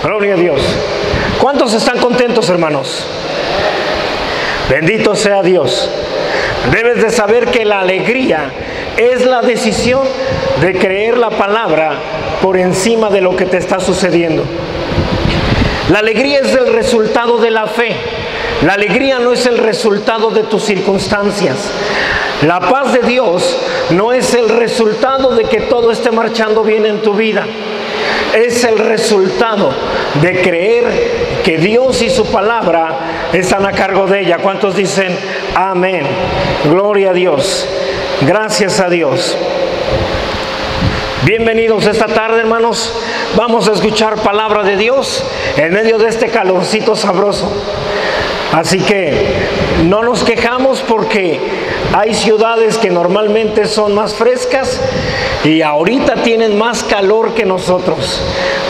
Gloria a Dios. ¿Cuántos están contentos, hermanos? Bendito sea Dios. Debes de saber que la alegría es la decisión de creer la palabra por encima de lo que te está sucediendo. La alegría es el resultado de la fe. La alegría no es el resultado de tus circunstancias. La paz de Dios no es el resultado de que todo esté marchando bien en tu vida. Es el resultado de creer que Dios y su palabra están a cargo de ella. ¿Cuántos dicen amén? Gloria a Dios. Gracias a Dios. Bienvenidos esta tarde, hermanos. Vamos a escuchar palabra de Dios en medio de este calorcito sabroso. Así que no nos quejamos porque hay ciudades que normalmente son más frescas y ahorita tienen más calor que nosotros.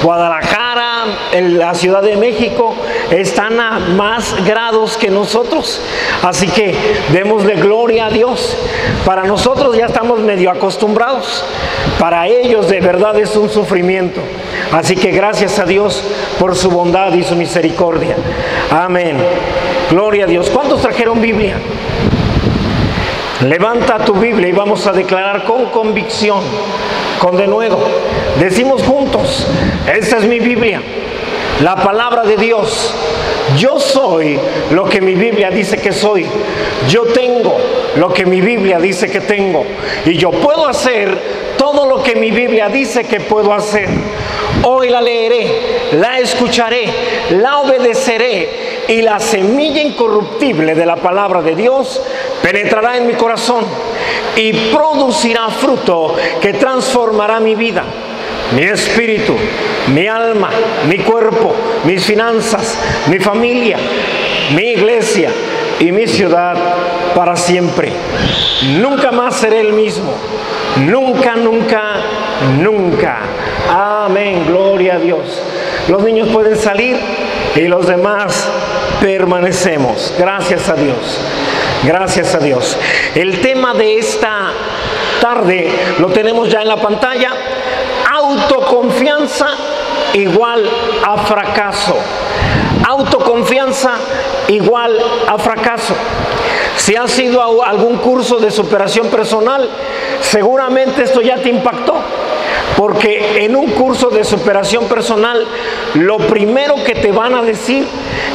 Guadalajara, en la Ciudad de México, están a más grados que nosotros. Así que démosle gloria a Dios. Para nosotros ya estamos medio acostumbrados. Para ellos de verdad es un sufrimiento. Así que gracias a Dios por su bondad y su misericordia. Amén. Gloria a Dios. ¿Cuántos trajeron Biblia? Levanta tu Biblia y vamos a declarar con convicción, con denuedo. Decimos juntos: esta es mi Biblia, la palabra de Dios. Yo soy lo que mi Biblia dice que soy. Yo tengo lo que mi Biblia dice que tengo. Y yo puedo hacer todo lo que mi Biblia dice que puedo hacer. Hoy la leeré, la escucharé, la obedeceré. Y la semilla incorruptible de la palabra de Dios penetrará en mi corazón y producirá fruto que transformará mi vida, mi espíritu, mi alma, mi cuerpo, mis finanzas, mi familia, mi iglesia y mi ciudad para siempre. Nunca más seré el mismo. Nunca, nunca, nunca. Amén. Gloria a Dios. Los niños pueden salir y los demás permanecemos. Gracias a Dios. Gracias a Dios. El tema de esta tarde lo tenemos ya en la pantalla. Autoconfianza igual a fracaso. Autoconfianza igual a fracaso. Si has ido a algún curso de superación personal, seguramente esto ya te impactó. Porque en un curso de superación personal, lo primero que te van a decir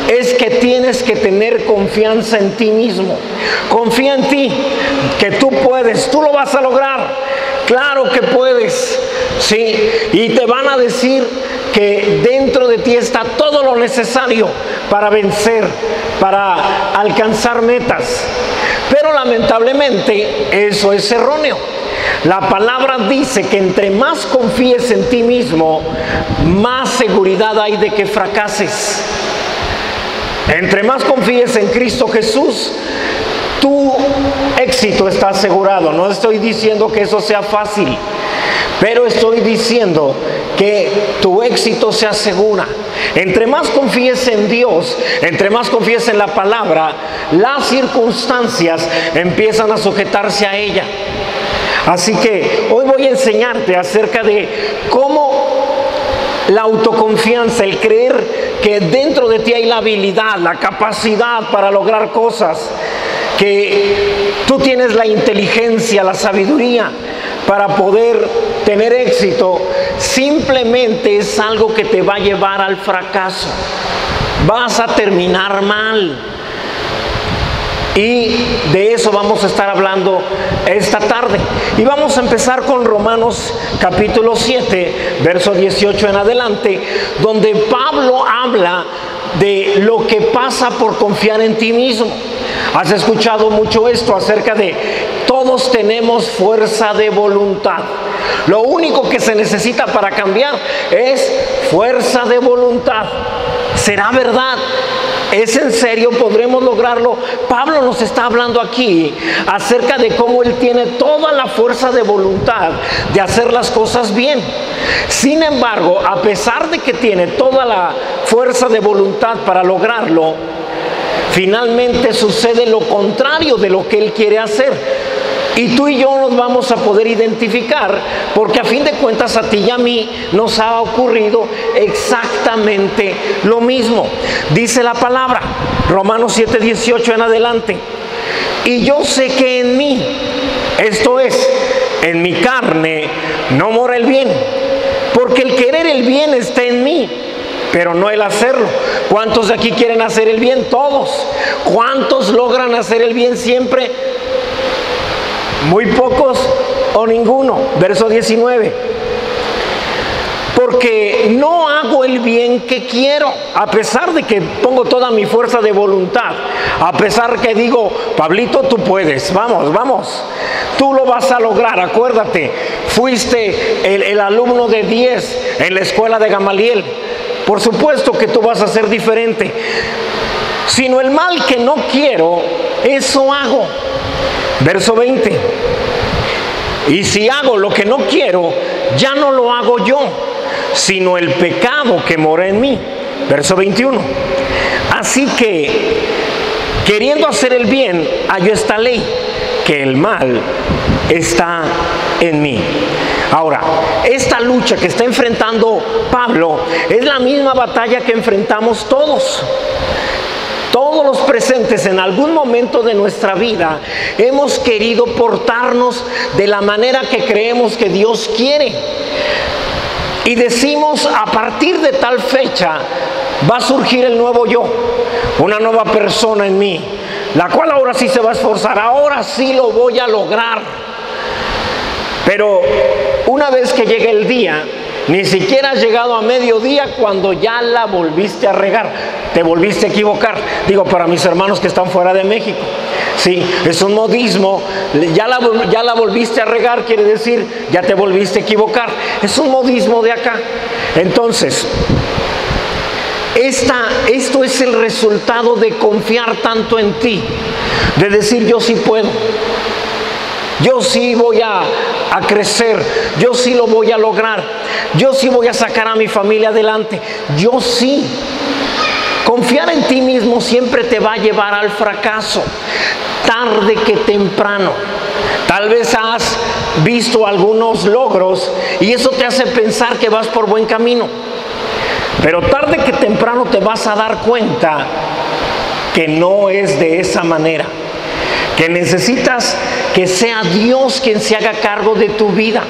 es que tienes que tener confianza en ti mismo. Confía en ti, que tú puedes, tú lo vas a lograr. Claro que puedes, sí. Y te van a decir que dentro de ti está todo lo necesario para vencer, para alcanzar metas. Pero lamentablemente eso es erróneo. La palabra dice que entre más confíes en ti mismo, más seguridad hay de que fracases. Entre más confíes en Cristo Jesús, tu éxito está asegurado. No estoy diciendo que eso sea fácil, pero estoy diciendo que tu éxito se asegura. Entre más confíes en Dios, entre más confíes en la palabra, las circunstancias empiezan a sujetarse a ella. Así que hoy voy a enseñarte acerca de cómo la autoconfianza, el creer que dentro de ti hay la habilidad, la capacidad para lograr cosas, que tú tienes la inteligencia, la sabiduría para poder tener éxito, simplemente es algo que te va a llevar al fracaso. Vas a terminar mal. Y de eso vamos a estar hablando esta tarde. Y vamos a empezar con Romanos capítulo 7, verso 18 en adelante, donde Pablo habla de lo que pasa por confiar en ti mismo. Has escuchado mucho esto acerca de todos tenemos fuerza de voluntad. Lo único que se necesita para cambiar es fuerza de voluntad. ¿Será verdad? ¿Es en serio? ¿Podremos lograrlo? Pablo nos está hablando aquí acerca de cómo él tiene toda la fuerza de voluntad de hacer las cosas bien. Sin embargo, a pesar de que tiene toda la fuerza de voluntad para lograrlo, finalmente sucede lo contrario de lo que él quiere hacer. Y tú y yo nos vamos a poder identificar, porque a fin de cuentas a ti y a mí nos ha ocurrido exactamente lo mismo. Dice la palabra, Romanos 7:18 en adelante: y yo sé que en mí, esto es, en mi carne, no mora el bien, porque el querer el bien está en mí, pero no el hacerlo. ¿Cuántos de aquí quieren hacer el bien? Todos. ¿Cuántos logran hacer el bien siempre? Muy pocos o ninguno. Verso 19. Porque no hago el bien que quiero, a pesar de que pongo toda mi fuerza de voluntad, a pesar que digo, Pablito, tú puedes, vamos, tú lo vas a lograr. Acuérdate, fuiste el alumno de 10 en la escuela de Gamaliel. Por supuesto que tú vas a ser diferente. Sino el mal que no quiero, eso hago. Verso 20. Y si hago lo que no quiero, ya no lo hago yo, sino el pecado que mora en mí. Verso 21. Así que, queriendo hacer el bien, hallo esta ley, que el mal está en mí. Ahora, esta lucha que está enfrentando Pablo es la misma batalla que enfrentamos todos. Todos los presentes en algún momento de nuestra vida hemos querido portarnos de la manera que creemos que Dios quiere. Y decimos, a partir de tal fecha va a surgir el nuevo yo, una nueva persona en mí, la cual ahora sí se va a esforzar, ahora sí lo voy a lograr. Pero una vez que llegue el día, ni siquiera has llegado a mediodía cuando ya la volviste a regar, te volviste a equivocar. Digo, para mis hermanos que están fuera de México, sí, es un modismo. Ya la volviste a regar, quiere decir, ya te volviste a equivocar. Es un modismo de acá. Entonces, esto es el resultado de confiar tanto en ti, de decir, yo sí puedo. Yo sí voy a crecer, yo sí lo voy a lograr, yo sí voy a sacar a mi familia adelante, yo sí. Confiar en ti mismo siempre te va a llevar al fracaso, tarde que temprano. Tal vez has visto algunos logros y eso te hace pensar que vas por buen camino, pero tarde que temprano te vas a dar cuenta que no es de esa manera, que necesitas que sea Dios quien se haga cargo de tu vida,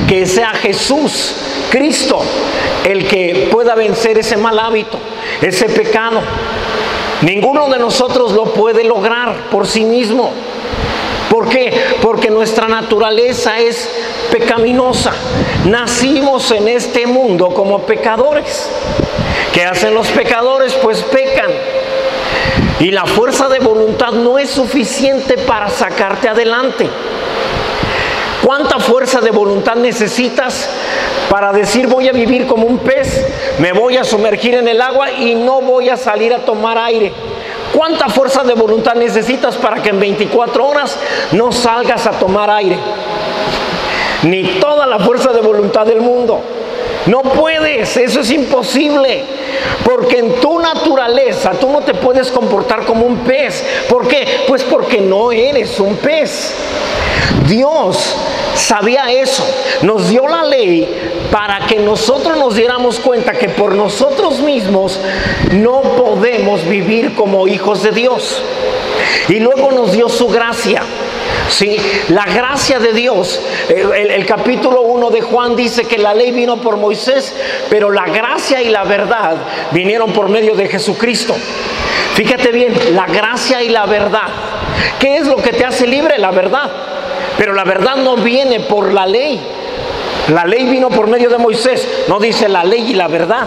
que sea Jesús, Cristo, el que pueda vencer ese mal hábito, ese pecado. Ninguno de nosotros lo puede lograr por sí mismo. ¿Por qué? Porque nuestra naturaleza es pecaminosa. Nacimos en este mundo como pecadores. ¿Qué hacen los pecadores? Pues pecan. Y la fuerza de voluntad no es suficiente para sacarte adelante. ¿Cuánta fuerza de voluntad necesitas para decir, voy a vivir como un pez, me voy a sumergir en el agua y no voy a salir a tomar aire? ¿Cuánta fuerza de voluntad necesitas para que en 24 horas no salgas a tomar aire? Ni toda la fuerza de voluntad del mundo. No puedes, eso es imposible, porque en tu naturaleza tú no te puedes comportar como un pez. ¿Por qué? Pues porque no eres un pez. Dios sabía eso, nos dio la ley para que nosotros nos diéramos cuenta que por nosotros mismos no podemos vivir como hijos de Dios. Y luego nos dio su gracia. Sí, la gracia de Dios. El capítulo 1 de Juan dice que la ley vino por Moisés, pero la gracia y la verdad vinieron por medio de Jesucristo. Fíjate bien, la gracia y la verdad. ¿Qué es lo que te hace libre? La verdad. Pero la verdad no viene por la ley. La ley vino por medio de Moisés. No dice la ley y la verdad.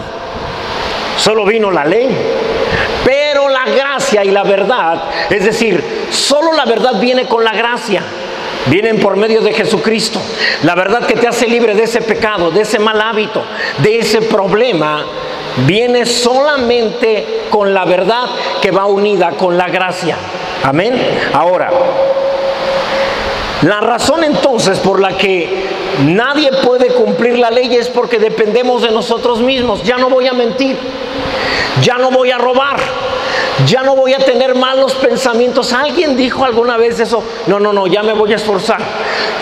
Solo vino la ley. Pero la gracia y la verdad, es decir, solo la verdad viene con la gracia, vienen por medio de Jesucristo. La verdad que te hace libre de ese pecado, de ese mal hábito, de ese problema, viene solamente con la verdad que va unida con la gracia. Amén. Ahora, la razón entonces por la que nadie puede cumplir la ley es porque dependemos de nosotros mismos. Ya no voy a mentir, ya no voy a robar, ya no voy a tener malos pensamientos. ¿Alguien dijo alguna vez eso? No, ya me voy a esforzar.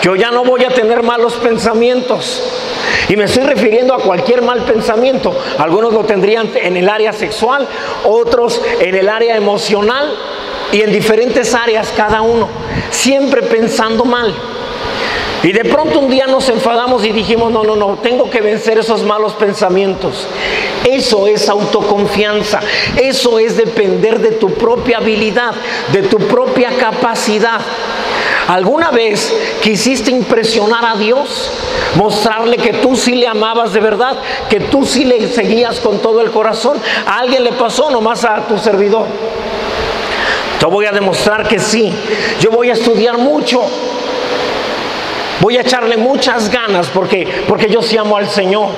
Yo ya no voy a tener malos pensamientos. Y me estoy refiriendo a cualquier mal pensamiento. Algunos lo tendrían en el área sexual, otros en el área emocional y en diferentes áreas cada uno, siempre pensando mal. Y de pronto un día nos enfadamos y dijimos, no, tengo que vencer esos malos pensamientos. Eso es autoconfianza, eso es depender de tu propia habilidad, de tu propia capacidad. ¿Alguna vez quisiste impresionar a Dios? Mostrarle que tú sí le amabas de verdad, que tú sí le seguías con todo el corazón. ¿A alguien le pasó? Nomás a tu servidor. Yo voy a demostrar que sí. Yo voy a estudiar mucho. Voy a echarle muchas ganas porque yo sí amo al Señor.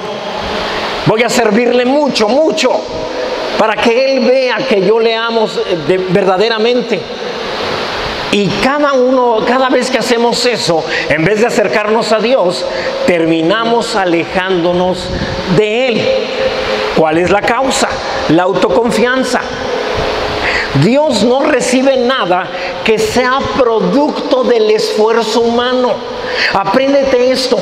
Voy a servirle mucho, para que Él vea que yo le amo verdaderamente. Y cada vez que hacemos eso, en vez de acercarnos a Dios, terminamos alejándonos de Él. ¿Cuál es la causa? La autoconfianza. Dios no recibe nada que sea producto del esfuerzo humano. Apréndete esto.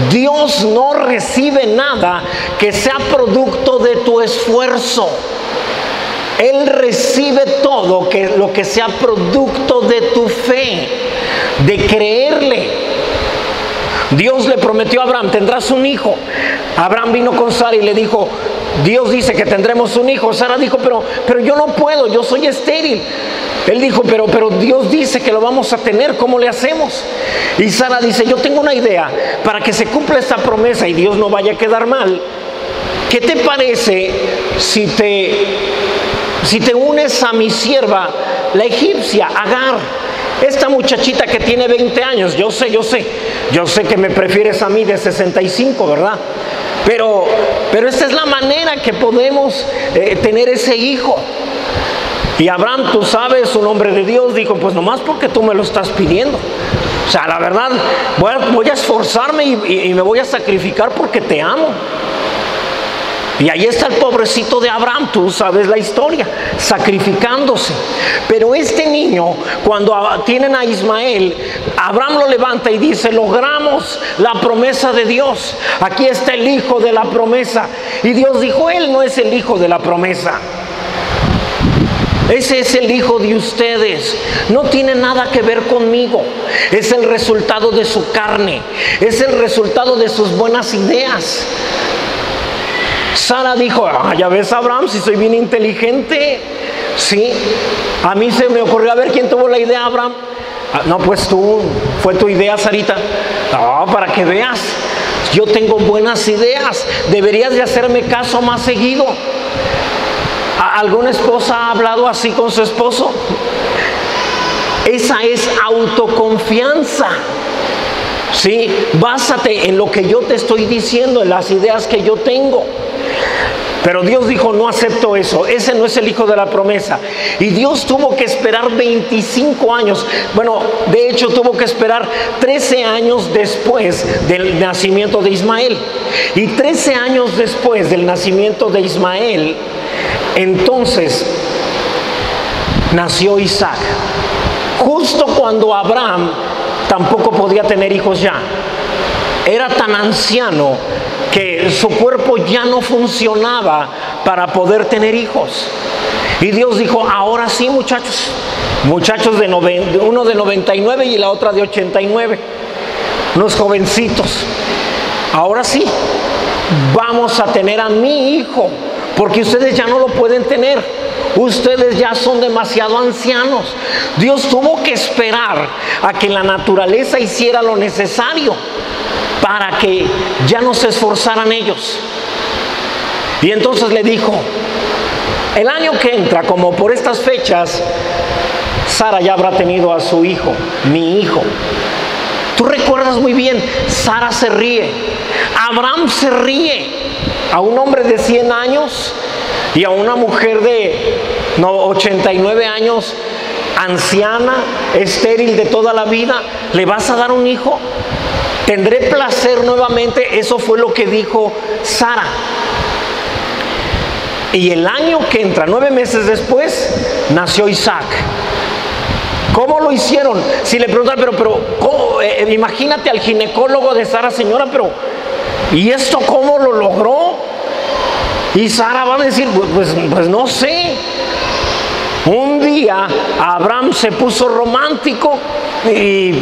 Dios no recibe nada que sea producto de tu esfuerzo. Él recibe todo lo que sea producto de tu fe, de creerle. Dios le prometió a Abraham, tendrás un hijo. Abraham vino con Sara y le dijo, Dios dice que tendremos un hijo. Sara dijo, pero yo no puedo, yo soy estéril. Él dijo, pero Dios dice que lo vamos a tener, ¿cómo le hacemos? Y Sara dice, yo tengo una idea, para que se cumpla esta promesa y Dios no vaya a quedar mal. ¿Qué te parece si te unes a mi sierva, la egipcia, Agar? Esta muchachita que tiene 20 años, yo sé que me prefieres a mí de 65, ¿verdad? Pero esta es la manera que podemos tener ese hijo. Y Abraham, tú sabes, un hombre de Dios, dijo, pues nomás porque tú me lo estás pidiendo. O sea, la verdad, voy a esforzarme y me voy a sacrificar porque te amo. Y ahí está el pobrecito de Abraham, tú sabes la historia, sacrificándose. Pero este niño, cuando tienen a Ismael, Abraham lo levanta y dice, logramos la promesa de Dios. Aquí está el hijo de la promesa. Y Dios dijo, él no es el hijo de la promesa. Ese es el hijo de ustedes. No tiene nada que ver conmigo. Es el resultado de su carne. Es el resultado de sus buenas ideas. Sara dijo, ya ves, Abraham, si soy bien inteligente. Sí, a mí se me ocurrió, a ver quién tuvo la idea, Abraham. No, pues tú, fue tu idea, Sarita. No, para que veas, yo tengo buenas ideas. Deberías de hacerme caso más seguido. ¿Alguna esposa ha hablado así con su esposo? Esa es autoconfianza. Sí, básate en lo que yo te estoy diciendo, en las ideas que yo tengo. Pero Dios dijo, no acepto eso, ese no es el hijo de la promesa. Y Dios tuvo que esperar 25 años. Bueno, de hecho tuvo que esperar 13 años después del nacimiento de Ismael. Y 13 años después del nacimiento de Ismael, entonces nació Isaac. Justo cuando Abraham tampoco podía tener hijos ya. Era tan anciano que su cuerpo ya no funcionaba para poder tener hijos. Y Dios dijo, ahora sí, muchachos uno de 99 y la otra de 89, unos jovencitos, ahora sí, vamos a tener a mi hijo, porque ustedes ya no lo pueden tener. Ustedes ya son demasiado ancianos. Dios tuvo que esperar a que la naturaleza hiciera lo necesario para que ya no se esforzaran ellos. Y entonces le dijo, el año que entra, como por estas fechas, Sara ya habrá tenido a su hijo, mi hijo. Tú recuerdas muy bien, Sara se ríe, Abraham se ríe. A un hombre de 100 años y a una mujer de 89 años, anciana, estéril de toda la vida, ¿le vas a dar un hijo? Tendré placer nuevamente. Eso fue lo que dijo Sara. Y el año que entra, 9 meses después, nació Isaac. ¿Cómo lo hicieron? Si le preguntan, pero ¿cómo? Imagínate al ginecólogo de Sara, señora, pero ¿y esto cómo lo logró? Y Sara va a decir, pues no sé. Un día Abraham se puso romántico y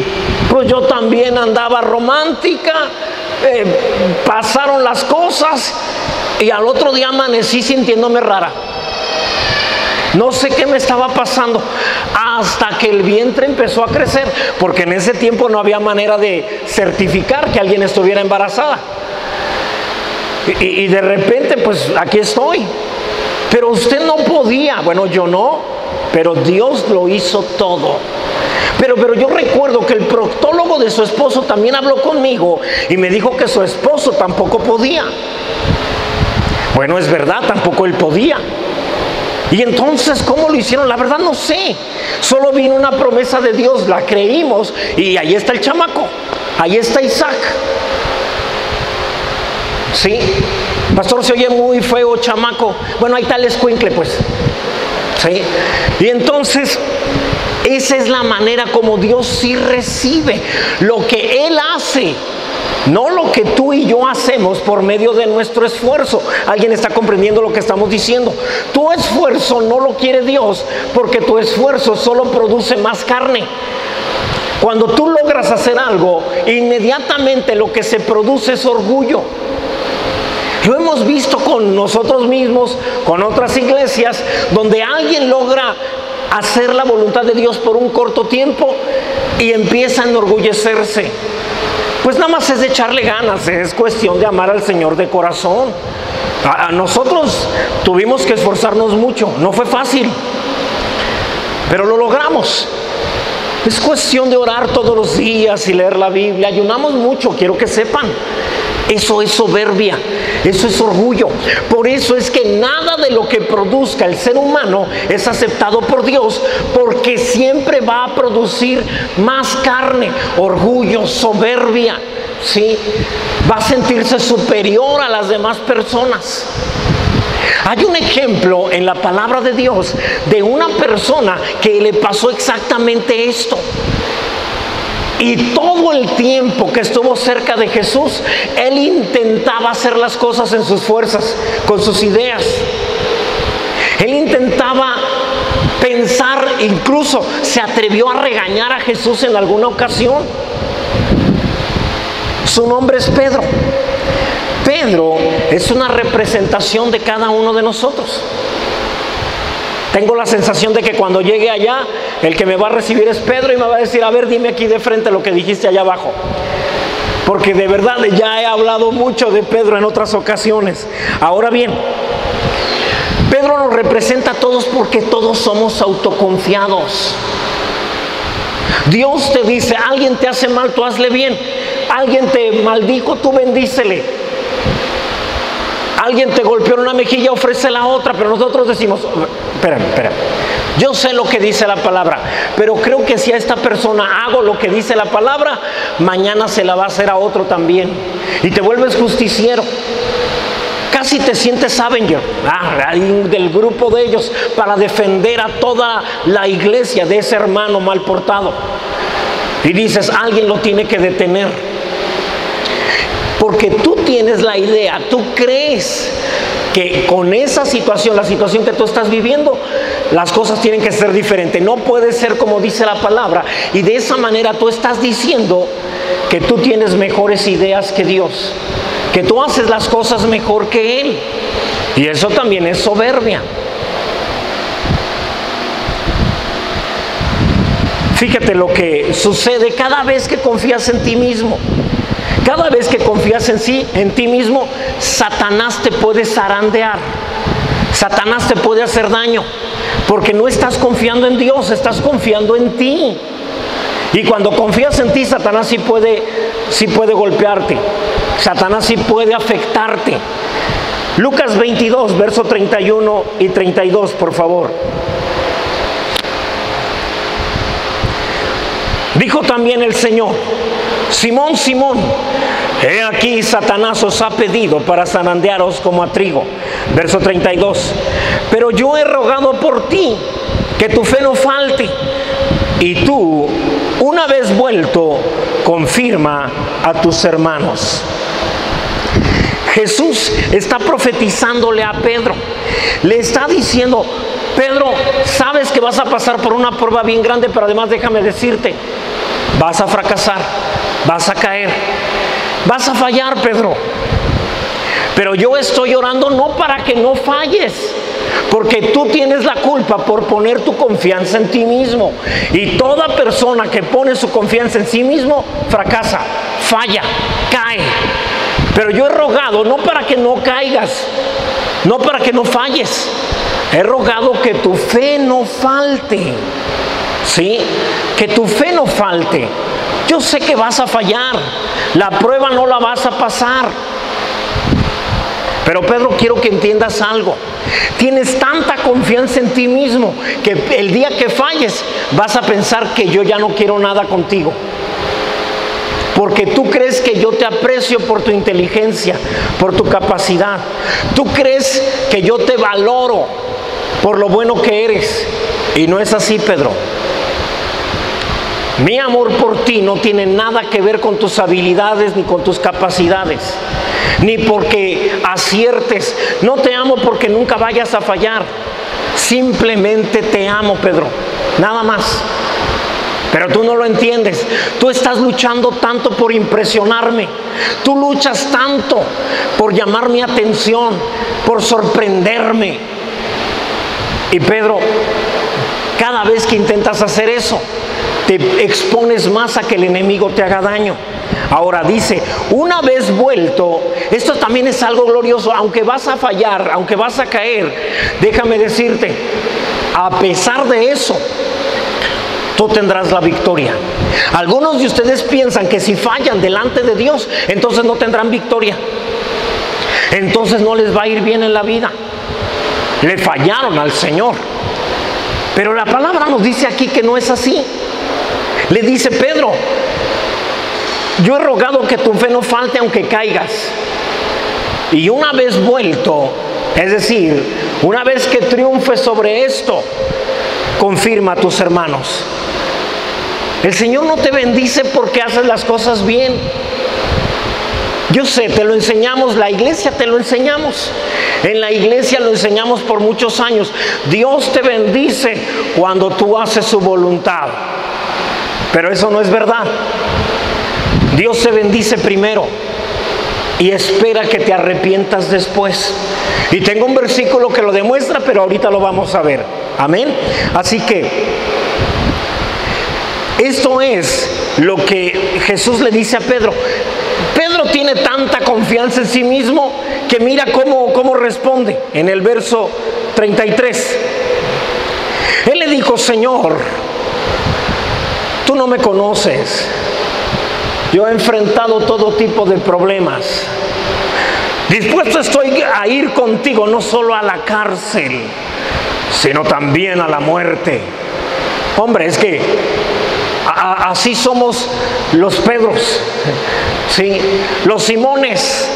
pues yo también andaba romántica. Pasaron las cosas y al otro día amanecí sintiéndome rara. No sé qué me estaba pasando hasta que el vientre empezó a crecer, porque en ese tiempo no había manera de certificar que alguien estuviera embarazada. Y de repente, pues aquí estoy. Pero usted no podía, bueno, yo no, pero Dios lo hizo todo. Pero yo recuerdo que el proctólogo de su esposo también habló conmigo y me dijo que su esposo tampoco podía. Bueno, es verdad, tampoco él podía. Y entonces, ¿cómo lo hicieron? La verdad no sé. Solo vino una promesa de Dios, la creímos y ahí está el chamaco, ahí está Isaac. Sí, pastor, se oye muy feo, chamaco. Bueno, ahí está el escuincle, pues. Sí, y entonces esa es la manera como Dios sí recibe lo que Él hace, no lo que tú y yo hacemos por medio de nuestro esfuerzo. ¿Alguien está comprendiendo lo que estamos diciendo? Tu esfuerzo no lo quiere Dios, porque tu esfuerzo solo produce más carne. Cuando tú logras hacer algo, inmediatamente lo que se produce es orgullo. Lo hemos visto con nosotros mismos, con otras iglesias, donde alguien logra hacer la voluntad de Dios por un corto tiempo y empieza a enorgullecerse. Pues nada más es de echarle ganas, es cuestión de amar al Señor de corazón. A nosotros tuvimos que esforzarnos mucho, no fue fácil, pero lo logramos. Es cuestión de orar todos los días y leer la Biblia. Ayunamos mucho, quiero que sepan. Eso es soberbia, eso es orgullo. Por eso es que nada de lo que produzca el ser humano es aceptado por Dios, porque siempre va a producir más carne, orgullo, soberbia, ¿sí? Va a sentirse superior a las demás personas. Hay un ejemplo en la palabra de Dios de una persona que le pasó exactamente esto. Y todo el tiempo que estuvo cerca de Jesús, él intentaba hacer las cosas en sus fuerzas, con sus ideas. Él intentaba pensar, incluso se atrevió a regañar a Jesús en alguna ocasión. Su nombre es Pedro. Pedro es una representación de cada uno de nosotros. Tengo la sensación de que cuando llegue allá, el que me va a recibir es Pedro y me va a decir, a ver, dime aquí de frente lo que dijiste allá abajo. Porque de verdad ya he hablado mucho de Pedro en otras ocasiones. Ahora bien, Pedro nos representa a todos porque todos somos autoconfiados. Dios te dice, alguien te hace mal, tú hazle bien. Alguien te maldijo, tú bendícele. Alguien te golpeó en una mejilla, ofrece la otra, pero nosotros decimos, espérame, yo sé lo que dice la palabra, pero creo que si a esta persona hago lo que dice la palabra, mañana se la va a hacer a otro también. Y te vuelves justiciero. Casi te sientes Avenger, del grupo de ellos, para defender a toda la iglesia de ese hermano mal portado. Y dices, alguien lo tiene que detener. Porque tú tienes la idea, tú crees que con esa situación, la situación que tú estás viviendo, las cosas tienen que ser diferentes. No puede ser como dice la palabra. Y de esa manera tú estás diciendo que tú tienes mejores ideas que Dios, que tú haces las cosas mejor que Él. Y eso también es soberbia. Fíjate lo que sucede cada vez que confías en ti mismo. Cada vez que confías en ti mismo, Satanás te puede zarandear. Satanás te puede hacer daño. Porque no estás confiando en Dios, estás confiando en ti. Y cuando confías en ti, Satanás sí puede golpearte. Satanás sí puede afectarte. Lucas 22, verso 31 y 32, por favor. Dijo también el Señor, Simón, Simón, he aquí Satanás os ha pedido para zarandearos como a trigo. Verso 32. Pero yo he rogado por ti, que tu fe no falte. Y tú, una vez vuelto, confirma a tus hermanos. Jesús está profetizándole a Pedro. Le está diciendo: Pedro, sabes que vas a pasar por una prueba bien grande, pero además déjame decirte, vas a fracasar, vas a caer, vas a fallar, Pedro. Pero yo estoy orando no para que no falles, porque tú tienes la culpa por poner tu confianza en ti mismo. Y toda persona que pone su confianza en sí mismo fracasa, falla, cae. Pero yo he rogado no para que no caigas, no para que no falles. He rogado que tu fe no falte. ¿Sí? Que tu fe no falte. Yo sé que vas a fallar, la prueba no la vas a pasar. Pero Pedro, quiero que entiendas algo. Tienes tanta confianza en ti mismo que el día que falles vas a pensar que yo ya no quiero nada contigo. Porque tú crees que yo te aprecio por tu inteligencia, por tu capacidad. Tú crees que yo te valoro por lo bueno que eres. Y no es así, Pedro. Mi amor por ti no tiene nada que ver con tus habilidades ni con tus capacidades, ni porque aciertes. No te amo porque nunca vayas a fallar. Simplemente te amo, Pedro. Nada más. Pero tú no lo entiendes. Tú estás luchando tanto por impresionarme. Tú luchas tanto por llamar mi atención, por sorprenderme. Y Pedro, cada vez que intentas hacer eso, te expones más a que el enemigo te haga daño. Ahora dice, una vez vuelto, esto también es algo glorioso. Aunque vas a fallar, aunque vas a caer, déjame decirte, a pesar de eso, tú tendrás la victoria. Algunos de ustedes piensan que si fallan delante de Dios, entonces no tendrán victoria. Entonces no les va a ir bien en la vida. Le fallaron al Señor. Pero la palabra nos dice aquí que no es así. Le dice: Pedro, yo he rogado que tu fe no falte aunque caigas. Y una vez vuelto, es decir, una vez que triunfes sobre esto, confirma a tus hermanos. El Señor no te bendice porque haces las cosas bien. Yo sé, te lo enseñamos, la iglesia te lo enseñamos. En la iglesia lo enseñamos por muchos años. Dios te bendice cuando tú haces su voluntad. Pero eso no es verdad. Dios te bendice primero y espera que te arrepientas después. Y tengo un versículo que lo demuestra, pero ahorita lo vamos a ver. Amén. Así que esto es lo que Jesús le dice a Pedro. Pedro tiene tanta confianza en sí mismo que mira cómo responde en el verso 33. Él le dijo: Señor, tú no me conoces. Yo he enfrentado todo tipo de problemas. Dispuesto estoy a ir contigo, no solo a la cárcel, sino también a la muerte. Hombre, es que así somos los Pedros, ¿sí? Los Simones,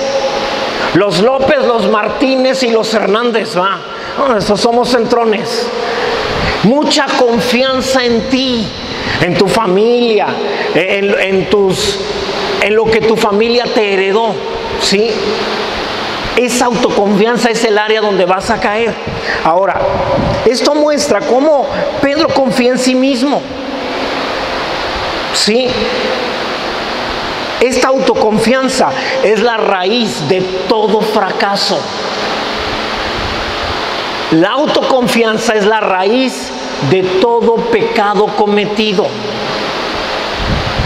los López, los Martínez y los Hernández, ¿va? No, esos somos centrones. Mucha confianza en ti, en tu familia, en lo que tu familia te heredó, ¿sí? Esa autoconfianza es el área donde vas a caer. Ahora, esto muestra cómo Pedro confía en sí mismo, ¿sí? Esta autoconfianza es la raíz de todo fracaso. La autoconfianza es la raíz de todo pecado cometido.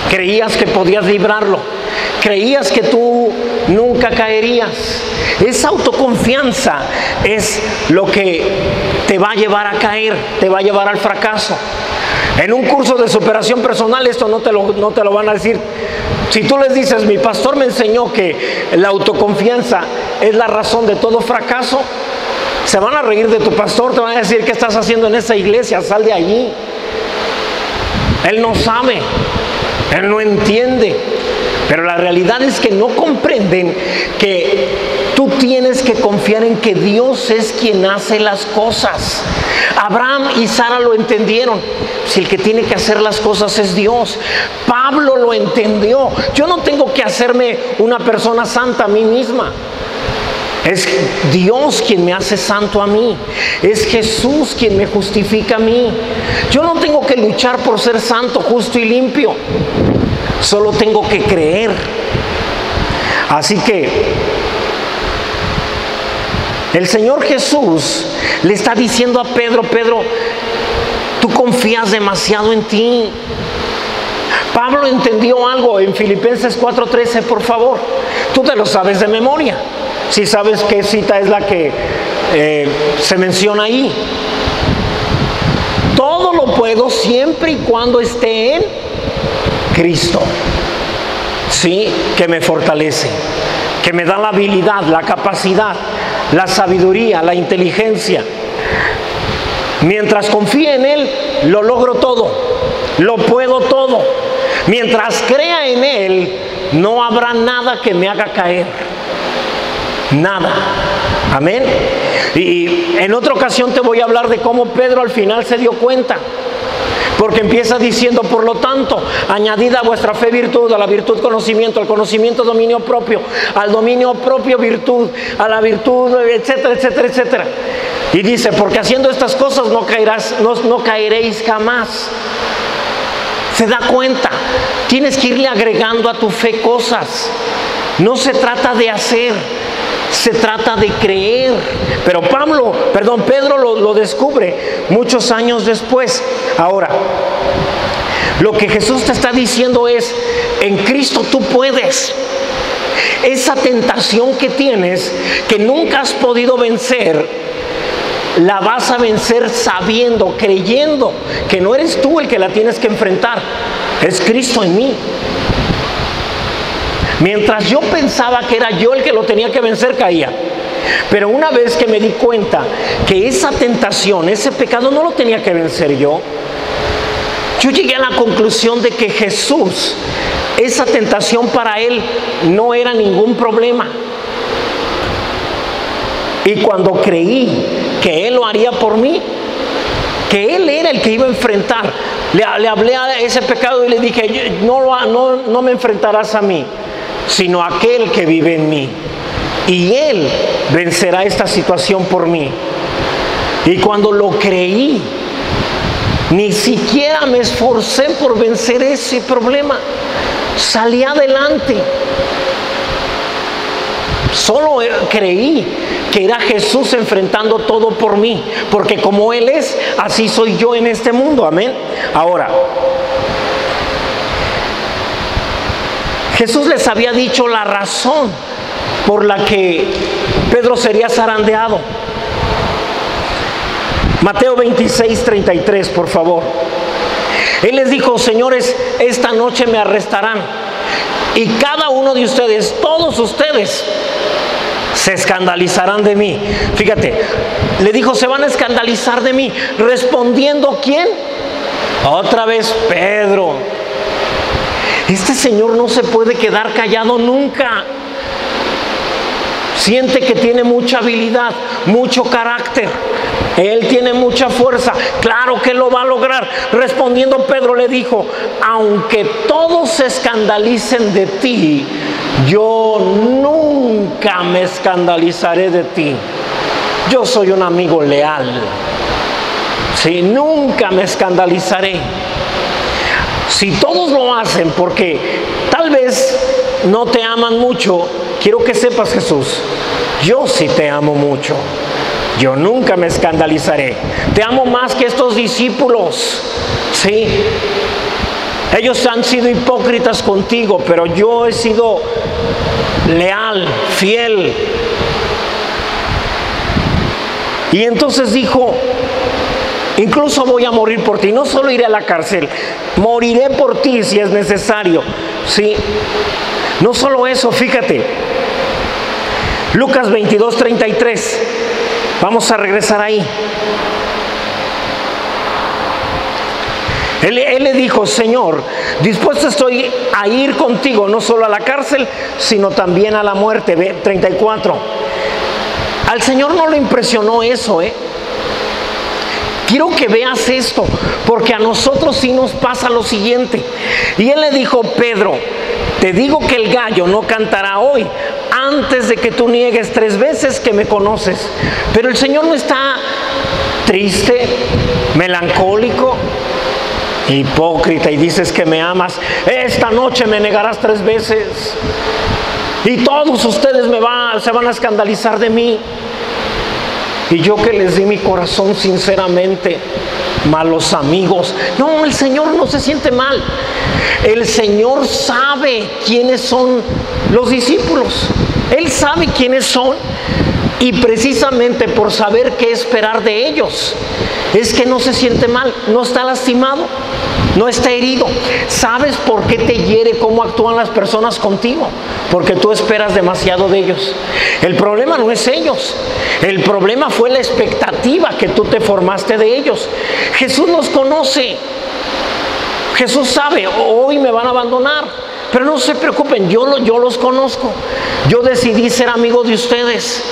Creías que podías librarlo. Creías que tú nunca caerías. Esa autoconfianza es lo que te va a llevar a caer, te va a llevar al fracaso. En un curso de superación personal esto no te lo van a decir. Si tú les dices: mi pastor me enseñó que la autoconfianza es la razón de todo fracaso, se van a reír de tu pastor, te van a decir: ¿qué estás haciendo en esa iglesia? Sal de allí. Él no sabe, él no entiende. Pero la realidad es que no comprenden que tú tienes que confiar en que Dios es quien hace las cosas. Abraham y Sara lo entendieron. Si el que tiene que hacer las cosas es Dios. Pablo lo entendió. Yo no tengo que hacerme una persona santa a mí misma. Es Dios quien me hace santo a mí. Es Jesús quien me justifica a mí. Yo no tengo que luchar por ser santo, justo y limpio. Solo tengo que creer. Así que el Señor Jesús le está diciendo a Pedro: Pedro, tú confías demasiado en ti. Pablo entendió algo en Filipenses 4:13, por favor. Tú te lo sabes de memoria. Si sabes qué cita es la que se menciona ahí. Todo lo puedo siempre y cuando esté en Cristo. Sí, que me fortalece, que me da la habilidad, la capacidad, la sabiduría, la inteligencia. Mientras confíe en Él, lo logro todo, lo puedo todo. Mientras crea en Él, no habrá nada que me haga caer. Nada. Amén. Y en otra ocasión te voy a hablar de cómo Pedro al final se dio cuenta. Porque empieza diciendo: por lo tanto, añadid a vuestra fe virtud, a la virtud conocimiento, al conocimiento dominio propio, al dominio propio virtud, a la virtud, etcétera, etcétera, etcétera. Y dice: porque haciendo estas cosas no caeréis jamás. Se da cuenta, tienes que irle agregando a tu fe cosas. No se trata de hacer, se trata de creer. Pero Pedro lo descubre muchos años después. Ahora, lo que Jesús te está diciendo es: en Cristo tú puedes. Esa tentación que tienes, que nunca has podido vencer, la vas a vencer sabiendo, creyendo que no eres tú el que la tienes que enfrentar, es Cristo en mí. Mientras yo pensaba que era yo el que lo tenía que vencer, caía. Pero una vez que me di cuenta que esa tentación, ese pecado no lo tenía que vencer yo llegué a la conclusión de que Jesús, esa tentación para Él no era ningún problema. Y cuando creí que Él lo haría por mí, que Él era el que iba a enfrentar, le hablé a ese pecado y le dije: no me enfrentarás a mí, sino a aquel que vive en mí. Y Él vencerá esta situación por mí. Y cuando lo creí, ni siquiera me esforcé por vencer ese problema. Salí adelante. Solo creí que era Jesús enfrentando todo por mí, porque como Él es, así soy yo en este mundo. Amén. Ahora, Jesús les había dicho la razón por la que Pedro sería zarandeado. Mateo 26:33, por favor. Él les dijo: señores, esta noche me arrestarán, y cada uno de ustedes, todos ustedes, se escandalizarán de mí. Fíjate, le dijo: se van a escandalizar de mí. Respondiendo, ¿quién? Otra vez Pedro. Este señor no se puede quedar callado nunca. Siente que tiene mucha habilidad, mucho carácter. Él tiene mucha fuerza. Claro que lo va a lograr. Respondiendo Pedro le dijo: aunque todos se escandalicen de ti, yo nunca me escandalizaré de ti. Yo soy un amigo leal. Sí, nunca me escandalizaré. Si todos lo hacen porque tal vez no te aman mucho, quiero que sepas, Jesús, yo sí te amo mucho. Yo nunca me escandalizaré. Te amo más que estos discípulos. Sí, ellos han sido hipócritas contigo, pero yo he sido leal, fiel. Y entonces dijo: incluso voy a morir por ti. No solo iré a la cárcel, moriré por ti si es necesario. Sí. No solo eso, fíjate. Lucas 22:33. Vamos a regresar ahí. Él le dijo: Señor, dispuesto estoy a ir contigo, no solo a la cárcel, sino también a la muerte. 34. Al Señor no le impresionó eso, Quiero que veas esto, porque a nosotros sí nos pasa lo siguiente. Y Él le dijo: Pedro, te digo que el gallo no cantará hoy, antes de que tú niegues 3 veces que me conoces. Pero el Señor no está triste, melancólico, hipócrita, y dices que me amas. Esta noche me negarás 3 veces. Y todos ustedes se van a escandalizar de mí. Y yo que les di mi corazón sinceramente, malos amigos. No, el Señor no se siente mal. El Señor sabe quiénes son los discípulos. Él sabe quiénes son. Y precisamente por saber qué esperar de ellos, es que no se siente mal, no está lastimado, no está herido. ¿Sabes por qué te hiere cómo actúan las personas contigo? Porque tú esperas demasiado de ellos. El problema no es ellos, el problema fue la expectativa que tú te formaste de ellos. Jesús los conoce. Jesús sabe: hoy me van a abandonar, pero no se preocupen, yo los conozco. Yo decidí ser amigo de ustedes,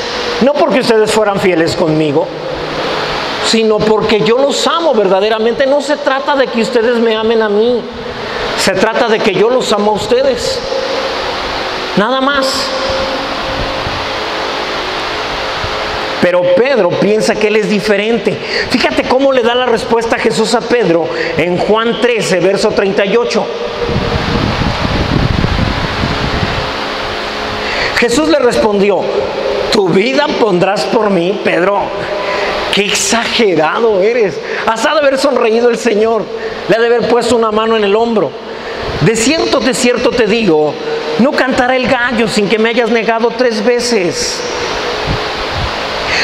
no porque ustedes fueran fieles conmigo, sino porque yo los amo verdaderamente. No se trata de que ustedes me amen a mí, se trata de que yo los amo a ustedes, nada más. Pero Pedro piensa que él es diferente. Fíjate cómo le da la respuesta a Jesús a Pedro en Juan 13, verso 38. Jesús le respondió: ¿tu vida pondrás por mí, Pedro? ¡Qué exagerado eres! Hasta de haber sonreído el Señor, le ha de haber puesto una mano en el hombro. De cierto te digo, no cantará el gallo sin que me hayas negado 3 veces.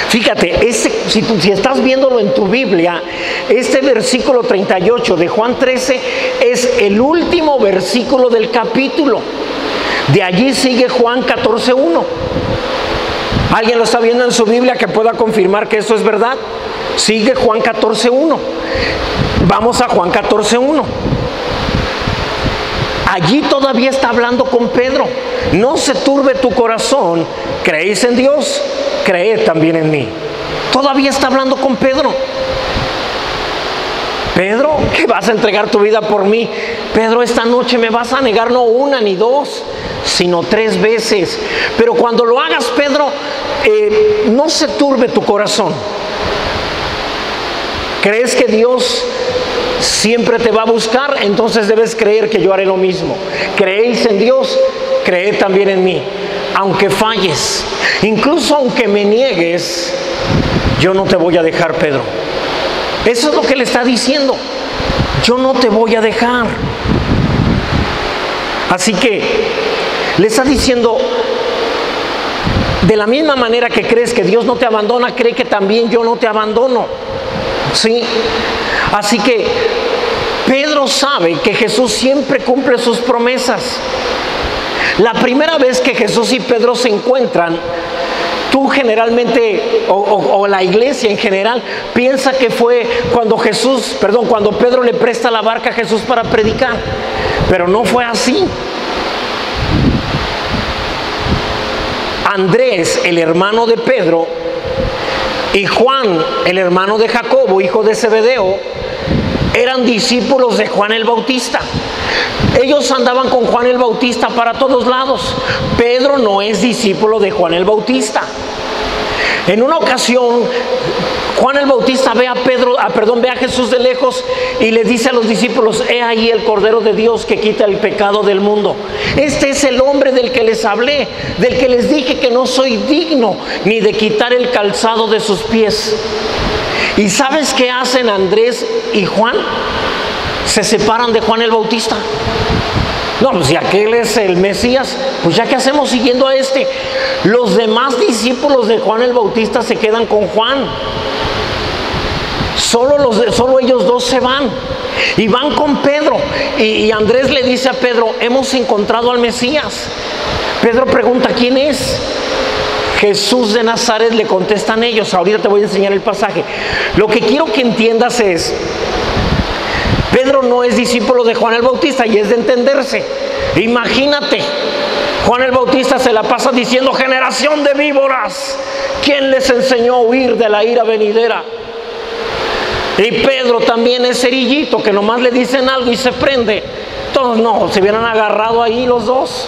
Fíjate, si estás viéndolo en tu Biblia, este versículo 38 de Juan 13 es el último versículo del capítulo. De allí sigue Juan 14:1. ¿Alguien lo está viendo en su Biblia que pueda confirmar que eso es verdad? Sigue Juan 14:1. Vamos a Juan 14:1. Allí todavía está hablando con Pedro. No se turbe tu corazón. ¿Creéis en Dios? Creed también en mí. Todavía está hablando con Pedro. Pedro, ¿qué vas a entregar tu vida por mí? Pedro, esta noche me vas a negar no 1 ni 2, sino 3 veces. Pero cuando lo hagas, Pedro, no se turbe tu corazón. ¿Crees que Dios siempre te va a buscar? Entonces debes creer que yo haré lo mismo. ¿Creéis en Dios? Creed también en mí. Aunque falles, incluso aunque me niegues, yo no te voy a dejar, Pedro. Eso es lo que le está diciendo. Yo no te voy a dejar. Así que le está diciendo: de la misma manera que crees que Dios no te abandona, cree que también yo no te abandono. ¿Sí? Así que Pedro sabe que Jesús siempre cumple sus promesas. La primera vez que Jesús y Pedro se encuentran, tú generalmente, o la iglesia en general, piensa que fue cuando Pedro le presta la barca a Jesús para predicar. Pero no fue así. Andrés, el hermano de Pedro, y Juan, el hermano de Jacobo, hijo de Zebedeo, eran discípulos de Juan el Bautista. Ellos andaban con Juan el Bautista para todos lados. Pedro no es discípulo de Juan el Bautista. En una ocasión, Juan el Bautista ve a Jesús de lejos y le dice a los discípulos: he ahí el Cordero de Dios que quita el pecado del mundo. Este es el hombre del que les hablé, del que les dije que no soy digno ni de quitar el calzado de sus pies. ¿Y sabes qué hacen Andrés y Juan? Se separan de Juan el Bautista. No, pues si aquel es el Mesías, pues ya que hacemos siguiendo a este. Los demás discípulos de Juan el Bautista se quedan con Juan. Solo ellos dos se van. Y van con Pedro. Y Andrés le dice a Pedro: hemos encontrado al Mesías. Pedro pregunta: ¿quién es? Jesús de Nazaret, le contestan ellos. Ahorita te voy a enseñar el pasaje. Lo que quiero que entiendas es Pedro no es discípulo de Juan el Bautista y es de entenderse. Imagínate, Juan el Bautista se la pasa diciendo: generación de víboras, ¿quién les enseñó a huir de la ira venidera? Y Pedro también es cerillito, que nomás le dicen algo y se prende. Todos no, se hubieran agarrado ahí los dos.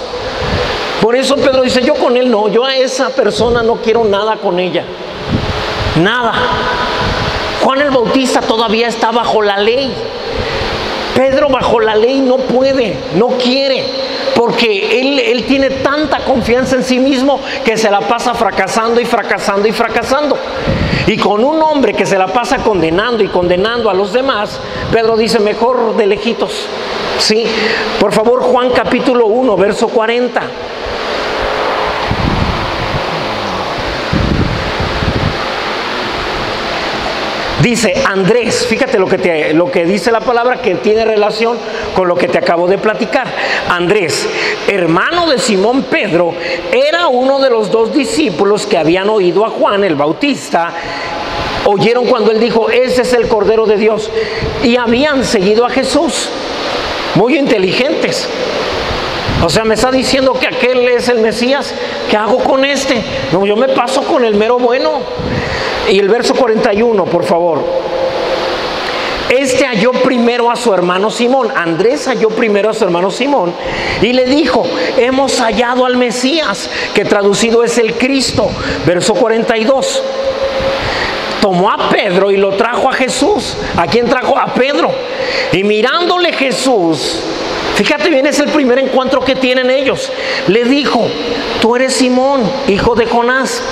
Por eso Pedro dice: yo con él no, yo a esa persona no quiero nada con ella. Nada. Juan el Bautista todavía está bajo la ley. Pedro bajo la ley no puede, no quiere, porque él tiene tanta confianza en sí mismo que se la pasa fracasando y fracasando y fracasando. Y con un hombre que se la pasa condenando y condenando a los demás, Pedro dice: mejor de lejitos. Sí, por favor, Juan capítulo 1, verso 40. Dice Andrés, fíjate lo que dice la palabra, que tiene relación con lo que te acabo de platicar. Andrés, hermano de Simón Pedro, era uno de los 2 discípulos que habían oído a Juan el Bautista. Oyeron cuando él dijo: ese es el Cordero de Dios. Y habían seguido a Jesús. Muy inteligentes. O sea, me está diciendo que aquel es el Mesías. ¿Qué hago con este? No, yo me paso con el mero bueno. Y el verso 41, por favor. Este halló primero a su hermano Simón. Andrés halló primero a su hermano Simón y le dijo: hemos hallado al Mesías, que traducido es el Cristo. Verso 42. Tomó a Pedro y lo trajo a Jesús. ¿A quién trajo? A Pedro. Y mirándole Jesús, fíjate bien, es el primer encuentro que tienen ellos. Le dijo: tú eres Simón, hijo de Jonás.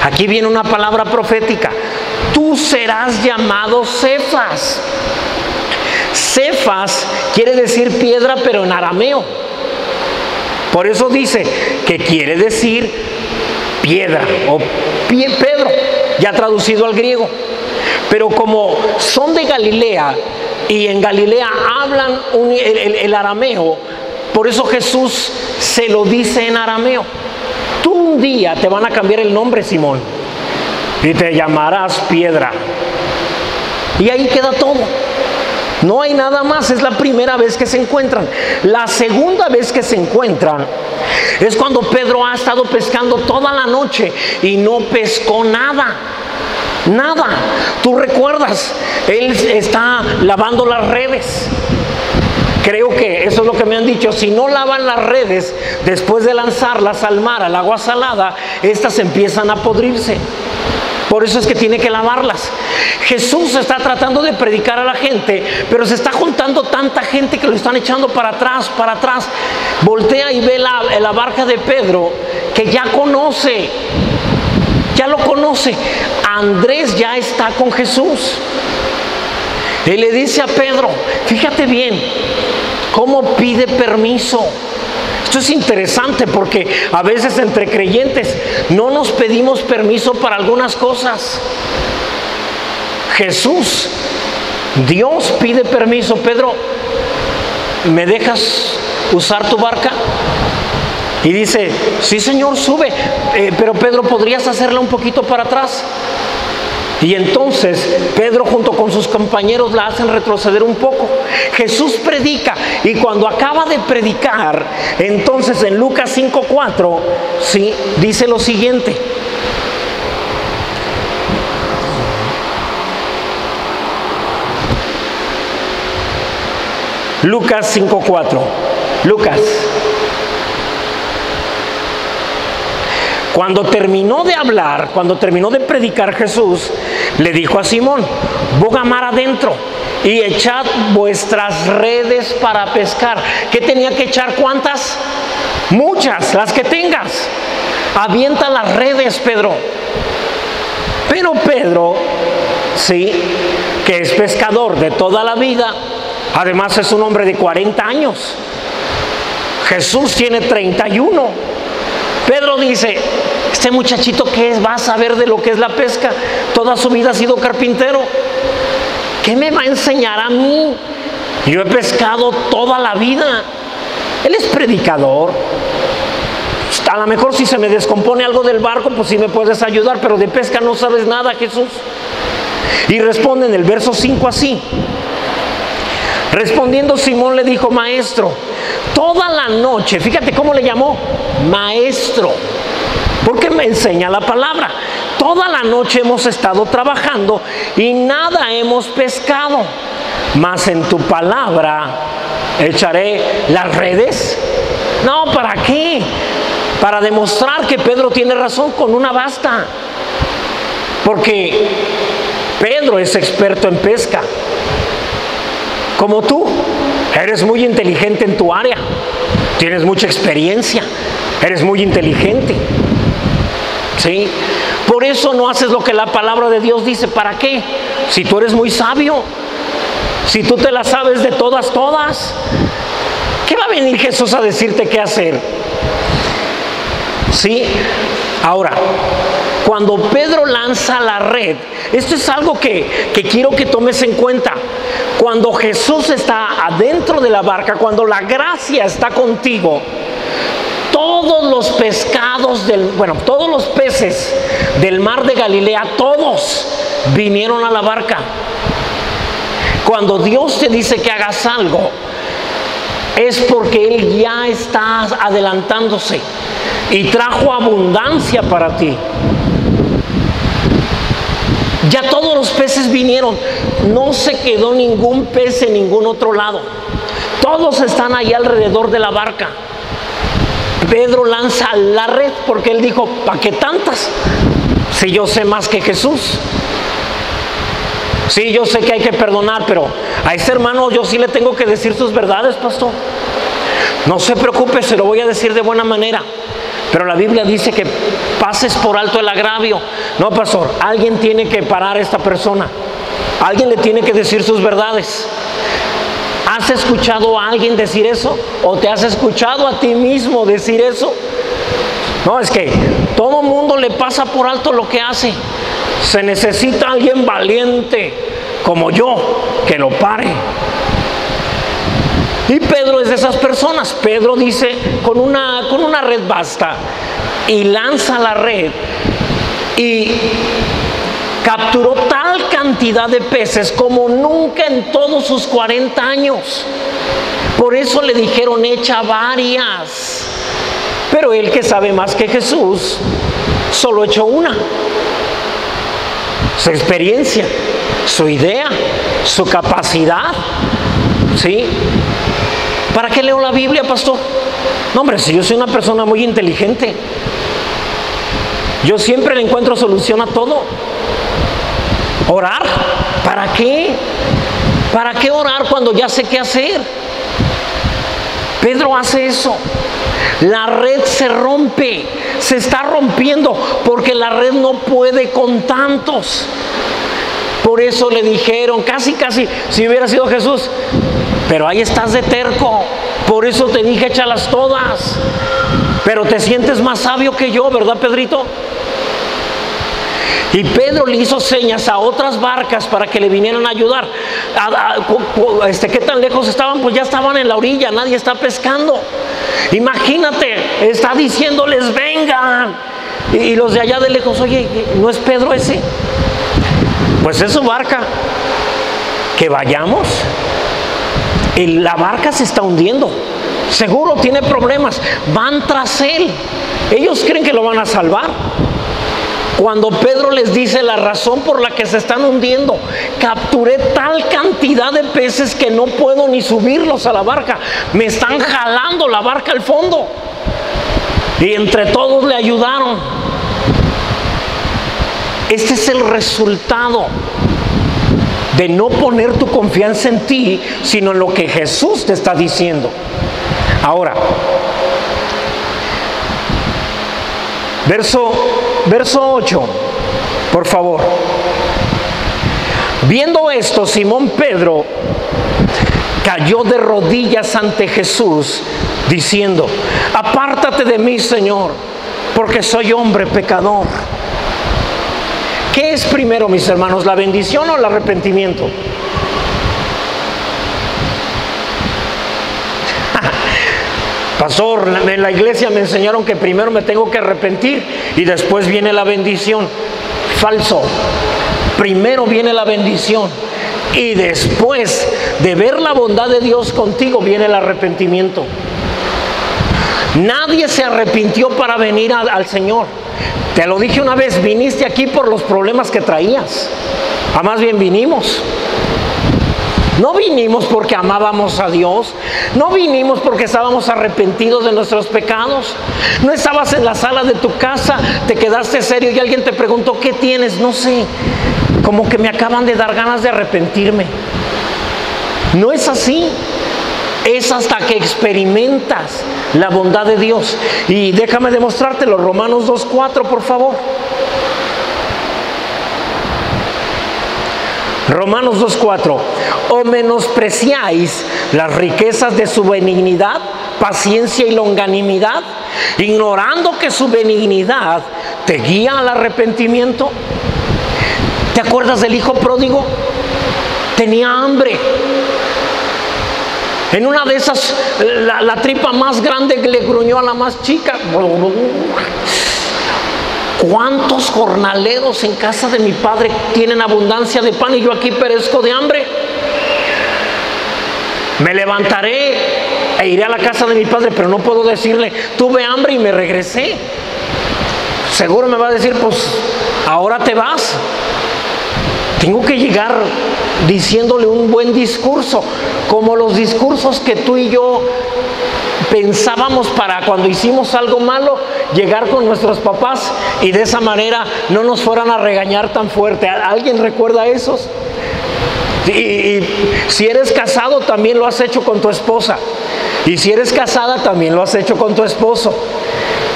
Aquí viene una palabra profética: tú serás llamado Cefas. Cefas quiere decir piedra, pero en arameo. Por eso dice que quiere decir piedra o Pedro, ya traducido al griego. Pero como son de Galilea y en Galilea hablan el arameo, por eso Jesús se lo dice en arameo. Tú un día te van a cambiar el nombre, Simón, y te llamarás piedra. Y ahí queda todo. No hay nada más. Es la primera vez que se encuentran. La segunda vez que se encuentran es cuando Pedro ha estado pescando toda la noche y no pescó nada. Nada. Tú recuerdas, él está lavando las redes. Creo que eso es lo que me han dicho: si no lavan las redes después de lanzarlas al mar, al agua salada, estas empiezan a podrirse. Por eso es que tiene que lavarlas. Jesús está tratando de predicar a la gente, pero se está juntando tanta gente que lo están echando para atrás, para atrás. Voltea y ve la barca de Pedro, que ya conoce, ya lo conoce. Andrés ya está con Jesús. Y le dice a Pedro, fíjate bien cómo pide permiso. Esto es interesante porque a veces entre creyentes no nos pedimos permiso para algunas cosas. Jesús, Dios pide permiso. Pedro, ¿me dejas usar tu barca? Y dice, sí, Señor, sube. Pero Pedro, ¿podrías hacerla un poquito para atrás? Y entonces Pedro junto con sus compañeros la hacen retroceder un poco. Jesús predica, y cuando acaba de predicar, entonces en Lucas 5:4, ¿sí?, dice lo siguiente. Lucas 5:4. Lucas. Cuando terminó de hablar, cuando terminó de predicar Jesús, le dijo a Simón, boga mar adentro y echad vuestras redes para pescar. ¿Qué tenía que echar? ¿Cuántas? Muchas, las que tengas. Avienta las redes, Pedro. Pero Pedro, sí, que es pescador de toda la vida, además es un hombre de 40 años. Jesús tiene 31. Pedro dice, este muchachito ¿qué va a saber de lo que es la pesca? Toda su vida ha sido carpintero. ¿Qué me va a enseñar a mí? Yo he pescado toda la vida. Él es predicador. A lo mejor si se me descompone algo del barco, pues sí me puedes ayudar, pero de pesca no sabes nada, Jesús. Y responde en el verso 5 así. Respondiendo Simón le dijo: Maestro, toda la noche, fíjate cómo le llamó, maestro, porque me enseña la palabra. Toda la noche hemos estado trabajando y nada hemos pescado, mas en tu palabra echaré las redes. No, ¿para qué? Para demostrar que Pedro tiene razón, con una basta. Porque Pedro es experto en pesca. Como tú, eres muy inteligente en tu área, tienes mucha experiencia, eres muy inteligente, ¿sí? Por eso no haces lo que la palabra de Dios dice. ¿Para qué? Si tú eres muy sabio, si tú te la sabes de todas, ¿qué va a venir Jesús a decirte qué hacer? ¿Sí? Ahora, cuando Pedro lanza la red, esto es algo que quiero que tomes en cuenta. Cuando Jesús está adentro de la barca, cuando la gracia está contigo, todos los pescados todos los peces del mar de Galilea, todos vinieron a la barca. Cuando Dios te dice que hagas algo, es porque Él ya está adelantándose y trajo abundancia para ti. Ya todos los peces vinieron, no se quedó ningún pez en ningún otro lado. Todos están ahí alrededor de la barca. Pedro lanza la red porque él dijo: ¿para qué tantas? Si yo sé más que Jesús. Sí, yo sé que hay que perdonar, pero a ese hermano yo sí le tengo que decir sus verdades, pastor. No se preocupe, se lo voy a decir de buena manera. Pero la Biblia dice que pases por alto el agravio. No, pastor, alguien tiene que parar a esta persona. Alguien le tiene que decir sus verdades. ¿Has escuchado a alguien decir eso? ¿O te has escuchado a ti mismo decir eso? No, es que todo mundo le pasa por alto lo que hace. Se necesita alguien valiente como yo que lo pare. Y Pedro es de esas personas. Pedro dice: con una red basta. Y lanza la red y capturó tal cantidad de peces como nunca en todos sus 40 años. Por eso le dijeron: echa varias. Pero él, que sabe más que Jesús, solo echó una. Su experiencia, su idea, su capacidad, ¿sí? ¿Para qué leo la Biblia, pastor? No, hombre, si yo soy una persona muy inteligente, yo siempre le encuentro solución a todo. ¿Orar? ¿Para qué? ¿Para qué orar cuando ya sé qué hacer? Pedro hace eso. La red se rompe, se está rompiendo porque la red no puede con tantos. Por eso le dijeron, casi, si hubiera sido Jesús: pero ahí estás de terco, por eso te dije échalas todas. Pero te sientes más sabio que yo, ¿verdad, Pedrito? Y Pedro le hizo señas a otras barcas para que le vinieran a ayudar. ¿Qué tan lejos estaban? Pues ya estaban en la orilla, nadie está pescando. Imagínate, está diciéndoles: vengan. Y los de allá de lejos: oye, ¿no es Pedro ese? Pues es su barca. Que vayamos. Y la barca se está hundiendo. Seguro tiene problemas. Van tras él. Ellos creen que lo van a salvar. Cuando Pedro les dice la razón por la que se están hundiendo: capturé tal cantidad de peces que no puedo ni subirlos a la barca, me están jalando la barca al fondo. Y entre todos le ayudaron. Este es el resultado de no poner tu confianza en ti, sino en lo que Jesús te está diciendo. Ahora, verso 8, por favor. Viendo esto, Simón Pedro cayó de rodillas ante Jesús, diciendo: apártate de mí, Señor, porque soy hombre pecador. ¿Qué es primero, mis hermanos, la bendición o el arrepentimiento? Pastor, en la iglesia me enseñaron que primero me tengo que arrepentir y después viene la bendición. Falso. Primero viene la bendición y después de ver la bondad de Dios contigo viene el arrepentimiento. Nadie se arrepintió para venir al Señor. Te lo dije una vez, viniste aquí por los problemas que traías. Más bien vinimos. No vinimos porque amábamos a Dios. No vinimos porque estábamos arrepentidos de nuestros pecados. No estabas en la sala de tu casa, te quedaste serio y alguien te preguntó, ¿qué tienes? No sé, como que me acaban de dar ganas de arrepentirme. No es así. Es hasta que experimentas la bondad de Dios. Y déjame demostrártelo. Romanos 2:4, por favor. Romanos 2:4. ¿O menospreciáis las riquezas de su benignidad, paciencia y longanimidad, ignorando que su benignidad te guía al arrepentimiento? ¿Te acuerdas del hijo pródigo? Tenía hambre. En una de esas, la tripa más grande le gruñó a la más chica. ¿Cuántos jornaleros en casa de mi padre tienen abundancia de pan y yo aquí perezco de hambre? Me levantaré e iré a la casa de mi padre, pero no puedo decirle, tuve hambre y me regresé. Seguro me va a decir, pues ahora te vas. Tengo que llegar diciéndole un buen discurso, como los discursos que tú y yo pensábamos para cuando hicimos algo malo, llegar con nuestros papás y de esa manera no nos fueran a regañar tan fuerte. ¿Alguien recuerda esos? Y si eres casado también lo has hecho con tu esposa, y si eres casada también lo has hecho con tu esposo,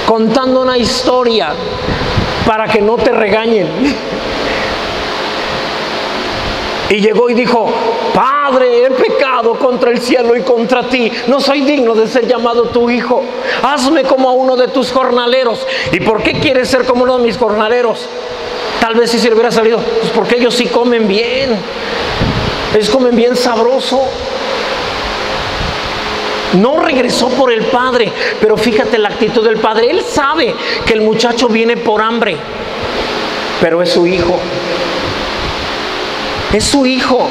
contando una historia para que no te regañen. Y llegó y dijo, Padre, he pecado contra el cielo y contra ti. No soy digno de ser llamado tu hijo. Hazme como a uno de tus jornaleros. ¿Y por qué quieres ser como uno de mis jornaleros? Tal vez si se le hubiera salido, pues porque ellos sí comen bien. Ellos comen bien sabroso. No regresó por el padre, pero fíjate la actitud del padre. Él sabe que el muchacho viene por hambre, pero es su hijo. Es su hijo.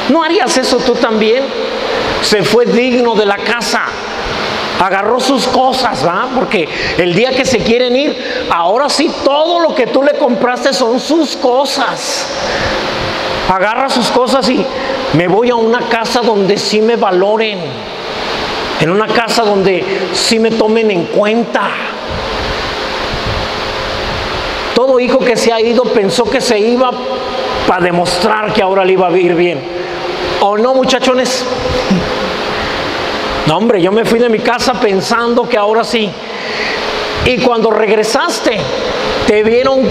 ¿No harías eso tú también? Se fue digno de la casa, agarró sus cosas, ¿va? Porque el día que se quieren ir, ahora sí todo lo que tú le compraste son sus cosas. Agarra sus cosas y me voy a una casa donde sí me valoren, en una casa donde sí me tomen en cuenta. Todo hijo que se ha ido pensó que se iba para demostrar que ahora le iba a ir bien. ¿O no, muchachones? No, hombre, yo me fui de mi casa pensando que ahora sí. Y cuando regresaste, te vieron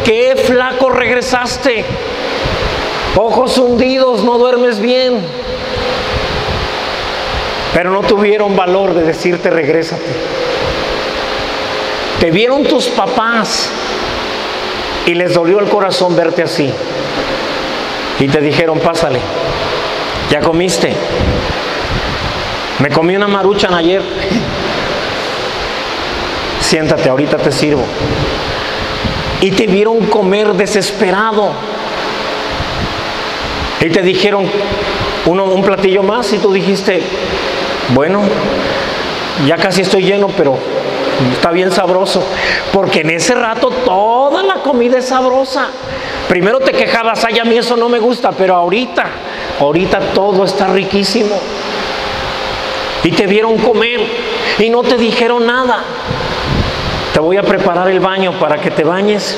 qué flaco regresaste. Ojos hundidos, no duermes bien. Pero no tuvieron valor de decirte regrésate. Te vieron tus papás y les dolió el corazón verte así. Y te dijeron, pásale, ¿ya comiste? Me comí una maruchan ayer. Siéntate, ahorita te sirvo. Y te vieron comer desesperado. Y te dijeron, un platillo más, y tú dijiste, bueno, ya casi estoy lleno, pero está bien sabroso. Porque en ese rato toda la comida es sabrosa. Primero te quejabas, ay, a mí eso no me gusta, pero ahorita todo está riquísimo. Y te vieron comer y no te dijeron nada. Te voy a preparar el baño para que te bañes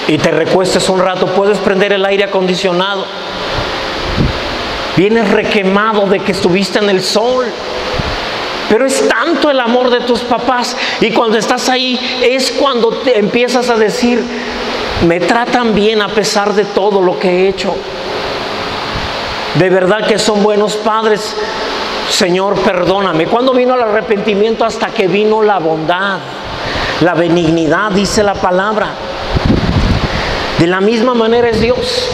y te recuestes un rato. Puedes prender el aire acondicionado. Vienes requemado de que estuviste en el sol. Pero es tanto el amor de tus papás, y cuando estás ahí es cuando te empiezas a decir, me tratan bien a pesar de todo lo que he hecho. De verdad que son buenos padres. Señor, perdóname. ¿Cuándo vino el arrepentimiento? Hasta que vino la bondad, la benignidad, dice la palabra. De la misma manera es Dios.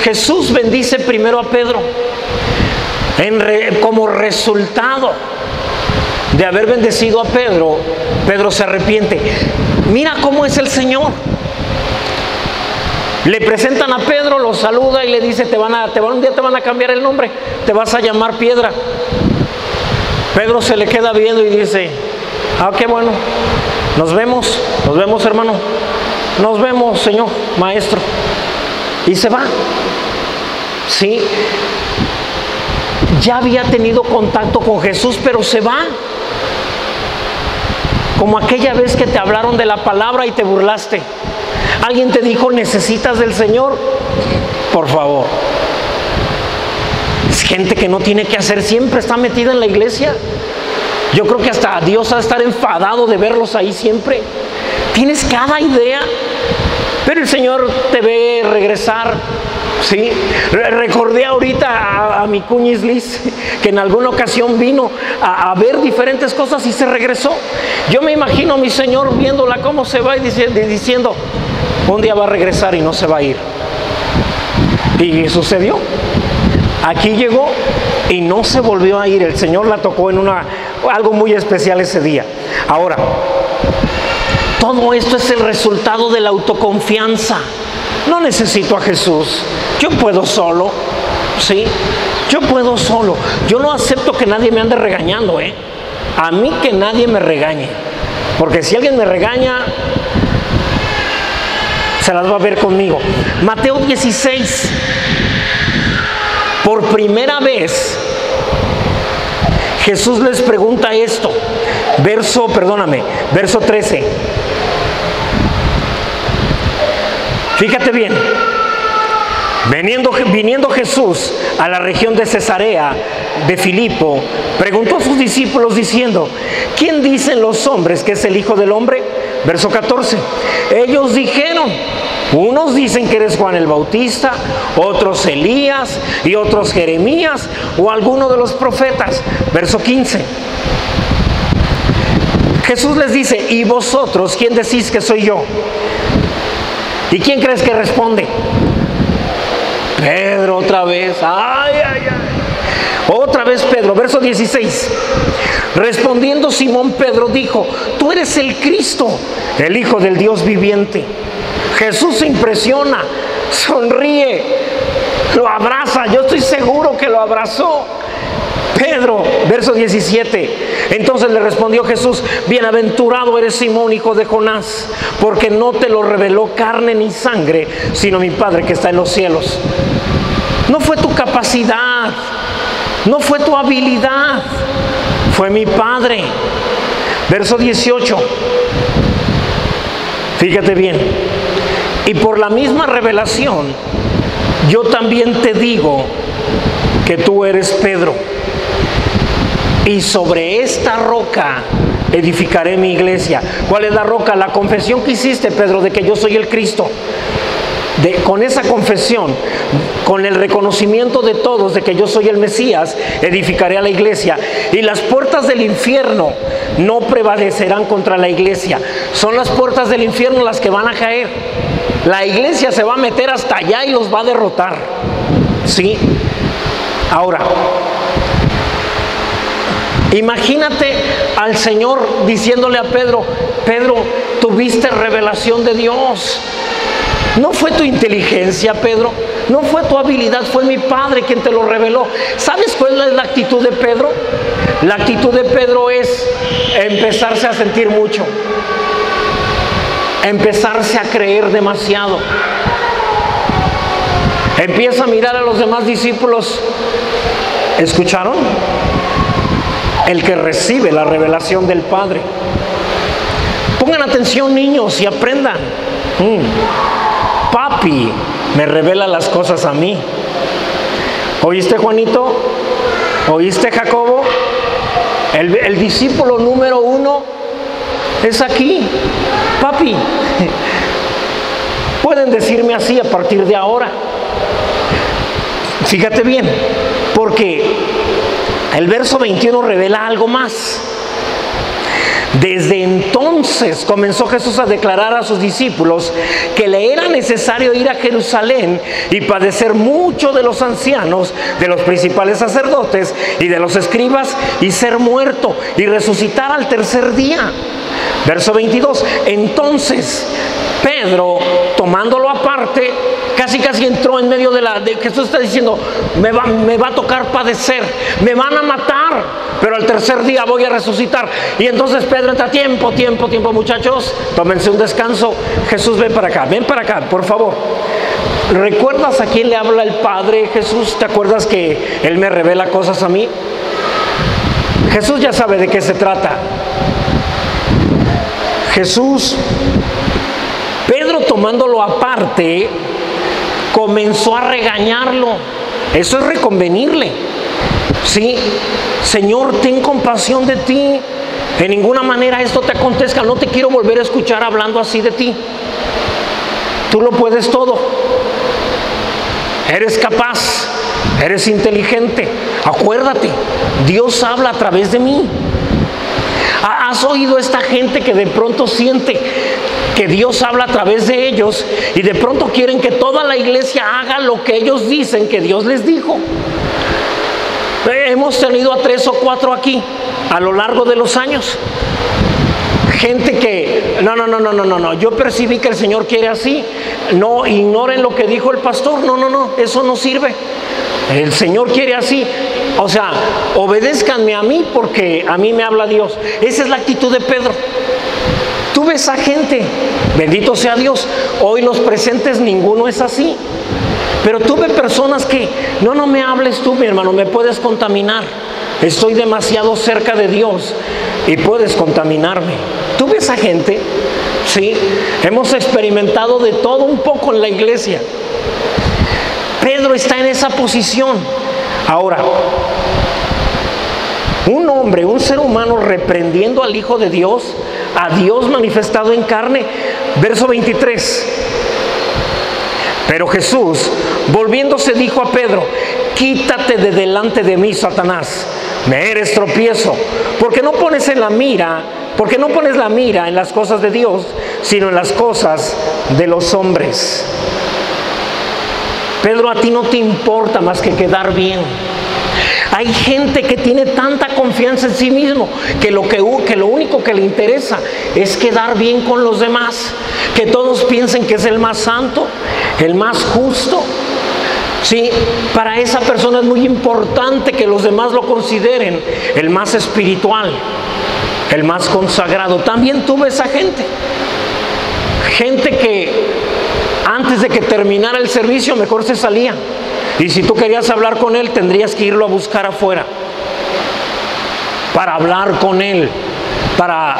Jesús bendice primero a Pedro. Como resultado de haber bendecido a Pedro, Pedro se arrepiente. Mira cómo es el Señor. Le presentan a Pedro, lo saluda y le dice, un día te van a cambiar el nombre, te vas a llamar Piedra. Pedro se le queda viendo y dice, qué bueno, nos vemos hermano, nos vemos Señor, maestro. Y se va. Sí, ya había tenido contacto con Jesús, pero se va. Como aquella vez que te hablaron de la palabra y te burlaste. Alguien te dijo, ¿necesitas del Señor? Por favor. Es gente que no tiene que hacer, siempre está metida en la iglesia. Yo creo que hasta Dios ha de estar enfadado de verlos ahí siempre. Tienes cada idea, pero el Señor te ve regresar. Sí, recordé ahorita a mi cuñis Liz, que en alguna ocasión vino a ver diferentes cosas y se regresó. Yo me imagino a mi Señor viéndola cómo se va y diciendo, un día va a regresar y no se va a ir. Y sucedió. Aquí llegó y no se volvió a ir. El Señor la tocó en algo muy especial ese día. Ahora, todo esto es el resultado de la autoconfianza. No necesito a Jesús, yo puedo solo, ¿sí? Yo puedo solo. Yo no acepto que nadie me ande regañando, A mí que nadie me regañe, porque si alguien me regaña, se las va a ver conmigo. Mateo 16. Por primera vez, Jesús les pregunta esto. Verso 13. Fíjate bien, viniendo Jesús a la región de Cesarea de Filipo, preguntó a sus discípulos diciendo, ¿quién dicen los hombres que es el Hijo del Hombre? Verso 14, ellos dijeron, unos dicen que eres Juan el Bautista, otros Elías y otros Jeremías o alguno de los profetas. Verso 15, Jesús les dice, ¿y vosotros quién decís que soy yo? ¿Y quién crees que responde? Pedro otra vez. Otra vez Pedro. Verso 16. Respondiendo Simón Pedro dijo, tú eres el Cristo, el Hijo del Dios viviente. Jesús se impresiona, sonríe, lo abraza. Yo estoy seguro que lo abrazó. Pedro, verso 17. Entonces le respondió Jesús, bienaventurado eres Simón, hijo de Jonás, porque no te lo reveló carne ni sangre, sino mi Padre que está en los cielos. No fue tu capacidad, no fue tu habilidad, fue mi Padre. Verso 18. Fíjate bien. Y por la misma revelación, yo también te digo que tú eres Pedro. Y sobre esta roca edificaré mi iglesia. ¿Cuál es la roca? La confesión que hiciste, Pedro, de que yo soy el Cristo. Con esa confesión, con el reconocimiento de todos de que yo soy el Mesías, edificaré a la iglesia. Y las puertas del infierno no prevalecerán contra la iglesia. Son las puertas del infierno las que van a caer. La iglesia se va a meter hasta allá y los va a derrotar. ¿Sí? Ahora, imagínate al Señor diciéndole a Pedro, Pedro, tuviste revelación de Dios. No fue tu inteligencia, Pedro, no fue tu habilidad, fue mi Padre quien te lo reveló. ¿Sabes cuál es la actitud de Pedro? La actitud de Pedro es empezarse a sentir mucho, empezarse a creer demasiado. Empieza a mirar a los demás discípulos. ¿Escucharon? El que recibe la revelación del Padre. Pongan atención, niños, y aprendan. Papi me revela las cosas a mí. ¿Oíste, Juanito? ¿Oíste, Jacobo? El discípulo número 1 es aquí. Papi. Pueden decirme así a partir de ahora. Fíjate bien, porque el verso 21 revela algo más. Desde entonces comenzó Jesús a declarar a sus discípulos que le era necesario ir a Jerusalén y padecer mucho de los ancianos, de los principales sacerdotes y de los escribas, y ser muerto y resucitar al tercer día. Verso 22. Entonces Pedro, tomándolo aparte, casi entró en medio de Jesús está diciendo, me va a tocar padecer, me van a matar, pero al tercer día voy a resucitar. Y entonces Pedro entra, tiempo, muchachos, tómense un descanso. Jesús, ven para acá, por favor. ¿Recuerdas a quién le habla el Padre, Jesús? ¿Te acuerdas que Él me revela cosas a mí? Jesús ya sabe de qué se trata. Jesús, Pedro tomándolo aparte, comenzó a regañarlo. Eso es reconvenirle. Sí, Señor, ten compasión de ti. De ninguna manera esto te acontezca. No te quiero volver a escuchar hablando así de ti. Tú lo puedes todo. Eres capaz. Eres inteligente. Acuérdate, Dios habla a través de mí. ¿Has oído esta gente que de pronto siente que Dios habla a través de ellos y de pronto quieren que toda la iglesia haga lo que ellos dicen que Dios les dijo? Hemos tenido a 3 o 4 aquí a lo largo de los años. Gente que, no, yo percibí que el Señor quiere así. No, ignoren lo que dijo el pastor. No, eso no sirve. El Señor quiere así. O sea, obedézcanme a mí porque a mí me habla Dios. Esa es la actitud de Pedro. Tú ves a gente, bendito sea Dios, hoy los presentes ninguno es así. Pero tú ves personas que, no me hables tú, mi hermano, me puedes contaminar. Estoy demasiado cerca de Dios y puedes contaminarme. Tú ves a gente, sí, hemos experimentado de todo un poco en la iglesia. Pedro está en esa posición. Ahora, un hombre, un ser humano reprendiendo al Hijo de Dios, a Dios manifestado en carne. Verso 23. Pero Jesús, volviéndose, dijo a Pedro: quítate de delante de mí, Satanás, me eres tropiezo, porque no pones la mira en las cosas de Dios, sino en las cosas de los hombres. Pedro, a ti no te importa más que quedar bien. Hay gente que tiene tanta confianza en sí mismo que lo único que le interesa es quedar bien con los demás, que todos piensen que es el más santo, el más justo. Sí, para esa persona es muy importante que los demás lo consideren el más espiritual, el más consagrado. También tuve esa gente que antes de que terminara el servicio mejor se salía. Y si tú querías hablar con él, tendrías que irlo a buscar afuera para hablar con él, para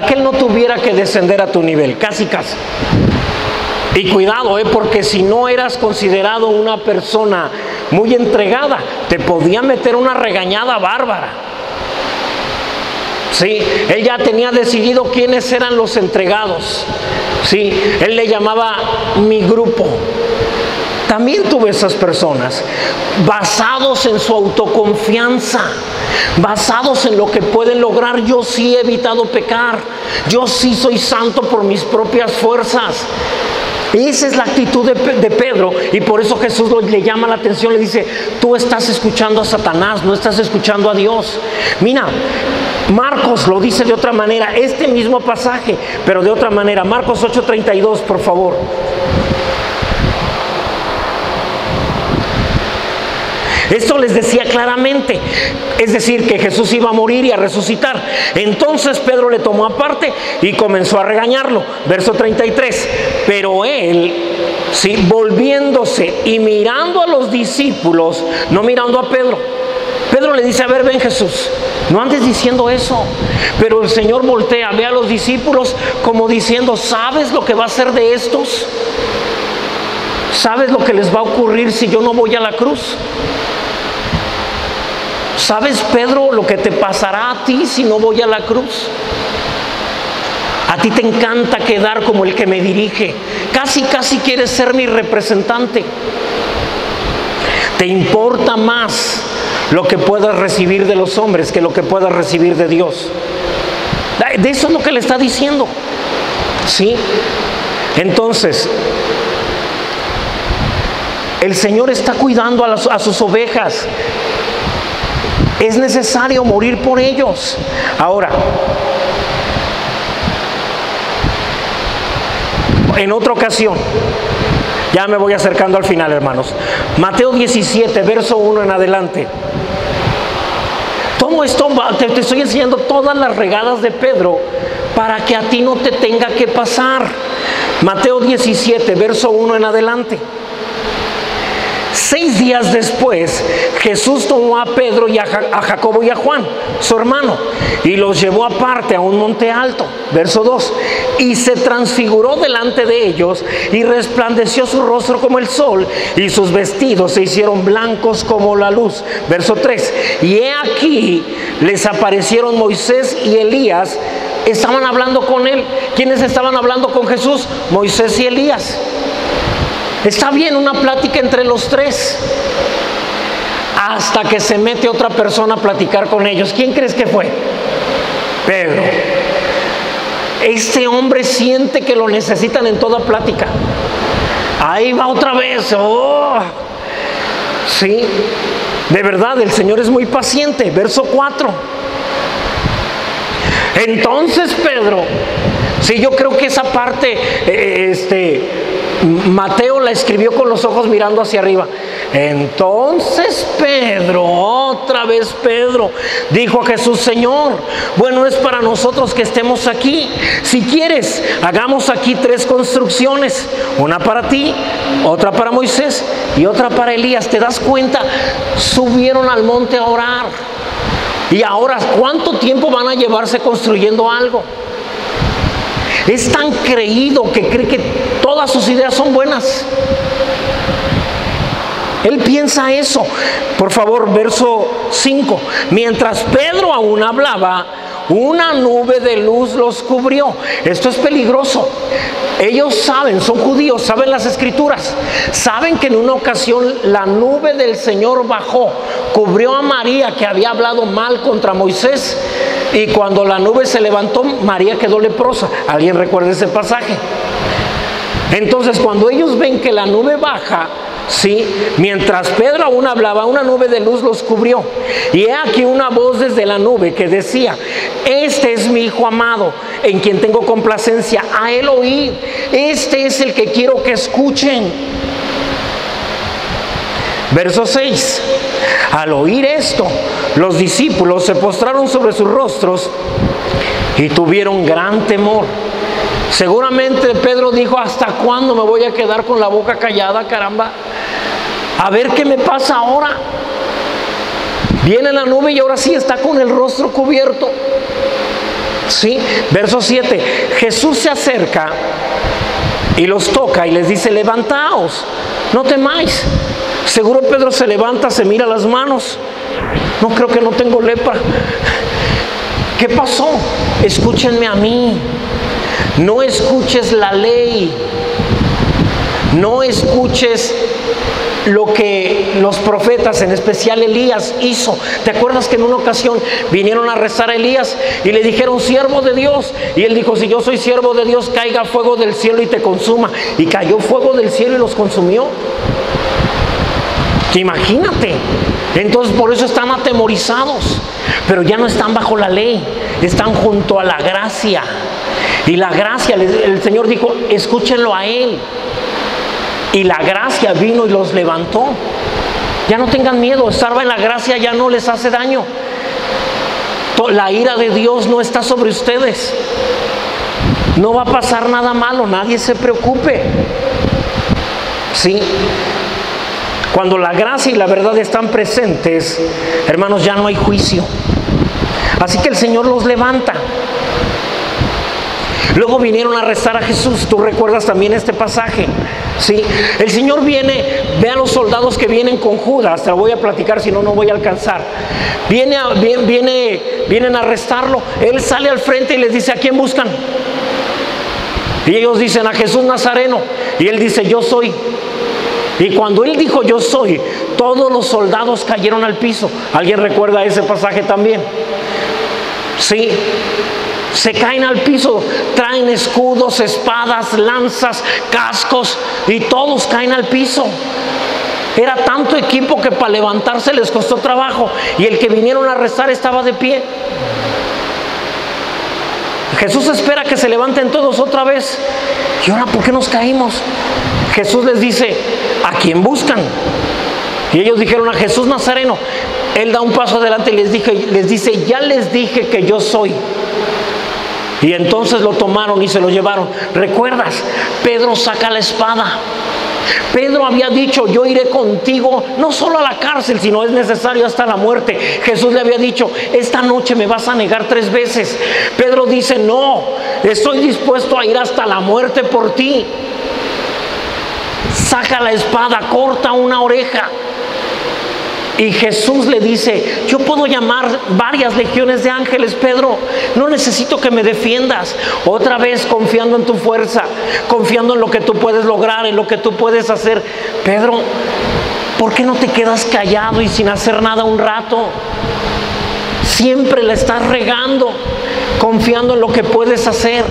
que él no tuviera que descender a tu nivel, casi. Y cuidado, porque si no eras considerado una persona muy entregada, te podía meter una regañada bárbara. Sí, él ya tenía decidido quiénes eran los entregados. Sí, él le llamaba mi grupo. También tuve esas personas, basados en su autoconfianza, basados en lo que pueden lograr. Yo sí he evitado pecar, yo sí soy santo por mis propias fuerzas. Esa es la actitud de Pedro, y por eso Jesús le llama la atención, le dice: tú estás escuchando a Satanás, no estás escuchando a Dios. Mira, Marcos lo dice de otra manera, este mismo pasaje, pero de otra manera. Marcos 8:32, por favor. Esto les decía claramente, es decir, que Jesús iba a morir y a resucitar. Entonces Pedro le tomó aparte y comenzó a regañarlo. Verso 33. Pero él, sí, volviéndose y mirando a los discípulos, no mirando a Pedro. Pedro le dice: a ver, ven Jesús, no andes diciendo eso. Pero el Señor voltea, ve a los discípulos como diciendo: ¿sabes lo que va a ser de estos? ¿Sabes lo que les va a ocurrir si yo no voy a la cruz? ¿Sabes, Pedro, lo que te pasará a ti si no voy a la cruz? A ti te encanta quedar como el que me dirige. Casi quieres ser mi representante. Te importa más lo que puedas recibir de los hombres que lo que puedas recibir de Dios. De eso es lo que le está diciendo. ¿Sí? Entonces, el Señor está cuidando a sus ovejas. Es necesario morir por ellos. Ahora, en otra ocasión. Ya me voy acercando al final, hermanos. Mateo 17, verso 1 en adelante. Todo esto, te estoy enseñando todas las regadas de Pedro para que a ti no te tenga que pasar. Mateo 17, verso 1 en adelante. 6 días después, Jesús tomó a Pedro y a Jacobo y a Juan, su hermano, y los llevó aparte a un monte alto. Verso 2. Y se transfiguró delante de ellos, y resplandeció su rostro como el sol, y sus vestidos se hicieron blancos como la luz. Verso 3. Y he aquí, les aparecieron Moisés y Elías. Estaban hablando con él. ¿Quiénes estaban hablando con Jesús? Moisés y Elías. Está bien, una plática entre los tres, hasta que se mete otra persona a platicar con ellos. ¿Quién crees que fue? Pedro. Este hombre siente que lo necesitan en toda plática. Ahí va otra vez. Oh, sí, de verdad, el Señor es muy paciente. Verso 4. Entonces Pedro, sí, yo creo que esa parte, Mateo la escribió con los ojos mirando hacia arriba. Entonces Pedro, otra vez Pedro, dijo a Jesús: Señor, bueno es para nosotros que estemos aquí. Si quieres, hagamos aquí 3 construcciones, una para ti, otra para Moisés y otra para Elías. ¿Te das cuenta? Subieron al monte a orar. Y ahora, ¿cuánto tiempo van a llevarse construyendo algo? Es tan creído que cree que todas sus ideas son buenas. Él piensa eso. Por favor, verso 5. Mientras Pedro aún hablaba, una nube de luz los cubrió. Esto es peligroso. Ellos saben, son judíos, saben las escrituras. Saben que en una ocasión la nube del Señor bajó, cubrió a María, que había hablado mal contra Moisés. Y cuando la nube se levantó, María quedó leprosa. ¿Alguien recuerda ese pasaje? Entonces, cuando ellos ven que la nube baja, sí, mientras Pedro aún hablaba, una nube de luz los cubrió. Y he aquí una voz desde la nube que decía: este es mi Hijo amado, en quien tengo complacencia, a él oíd. Este es el que quiero que escuchen. Verso 6. Al oír esto, los discípulos se postraron sobre sus rostros y tuvieron gran temor. Seguramente Pedro dijo: ¿hasta cuándo me voy a quedar con la boca callada, caramba? A ver qué me pasa ahora. Viene la nube y ahora sí está con el rostro cubierto. Sí, verso 7. Jesús se acerca y los toca y les dice: levantaos, no temáis. Seguro Pedro se levanta, se mira las manos. No, creo que no tengo lepra. ¿Qué pasó? Escúchenme a mí. No escuches la ley. No escuches lo que los profetas, en especial Elías, hizo. ¿Te acuerdas que en una ocasión vinieron a rezar a Elías y le dijeron: siervo de Dios? Y él dijo: si yo soy siervo de Dios, caiga fuego del cielo y te consuma. Y cayó fuego del cielo y los consumió. Imagínate. Entonces por eso están atemorizados, pero ya no están bajo la ley, están junto a la gracia. Y la gracia, el Señor dijo: escúchenlo a Él. Y la gracia vino y los levantó. Ya no tengan miedo, estar en la gracia ya no les hace daño. La ira de Dios no está sobre ustedes. No va a pasar nada malo, nadie se preocupe. ¿Sí? Cuando la gracia y la verdad están presentes, hermanos, ya no hay juicio. Así que el Señor los levanta. Luego vinieron a arrestar a Jesús. Tú recuerdas también este pasaje, ¿sí? El Señor viene, ve a los soldados que vienen con Judas. Te lo voy a platicar, si no, no voy a alcanzar. Vienen a arrestarlo. Él sale al frente y les dice: ¿a quién buscan? Y ellos dicen: a Jesús Nazareno. Y él dice: yo soy. Y cuando él dijo: yo soy, todos los soldados cayeron al piso. ¿Alguien recuerda ese pasaje también? Sí. Se caen al piso, traen escudos, espadas, lanzas, cascos, y todos caen al piso. Era tanto equipo que para levantarse les costó trabajo. Y el que vinieron a arrestar estaba de pie. Jesús espera que se levanten todos otra vez. ¿y ahora por qué nos caímos? Jesús les dice, ¿a quién buscan? Y ellos dijeron, a Jesús Nazareno. Él da un paso adelante y les dice, ya les dije que yo soy. Y entonces lo tomaron y se lo llevaron. ¿Recuerdas? Pedro saca la espada. Pedro había dicho, yo iré contigo, no solo a la cárcel, sino es necesario hasta la muerte. Jesús le había dicho, esta noche me vas a negar 3 veces. Pedro dice, no, estoy dispuesto a ir hasta la muerte por ti. Saca la espada, corta una oreja. Y Jesús le dice, yo puedo llamar varias legiones de ángeles, Pedro, no necesito que me defiendas. Otra vez confiando en tu fuerza, confiando en lo que tú puedes lograr, en lo que tú puedes hacer. Pedro, ¿por qué no te quedas callado y sin hacer nada un rato? Siempre la estás regando, confiando en lo que puedes hacer.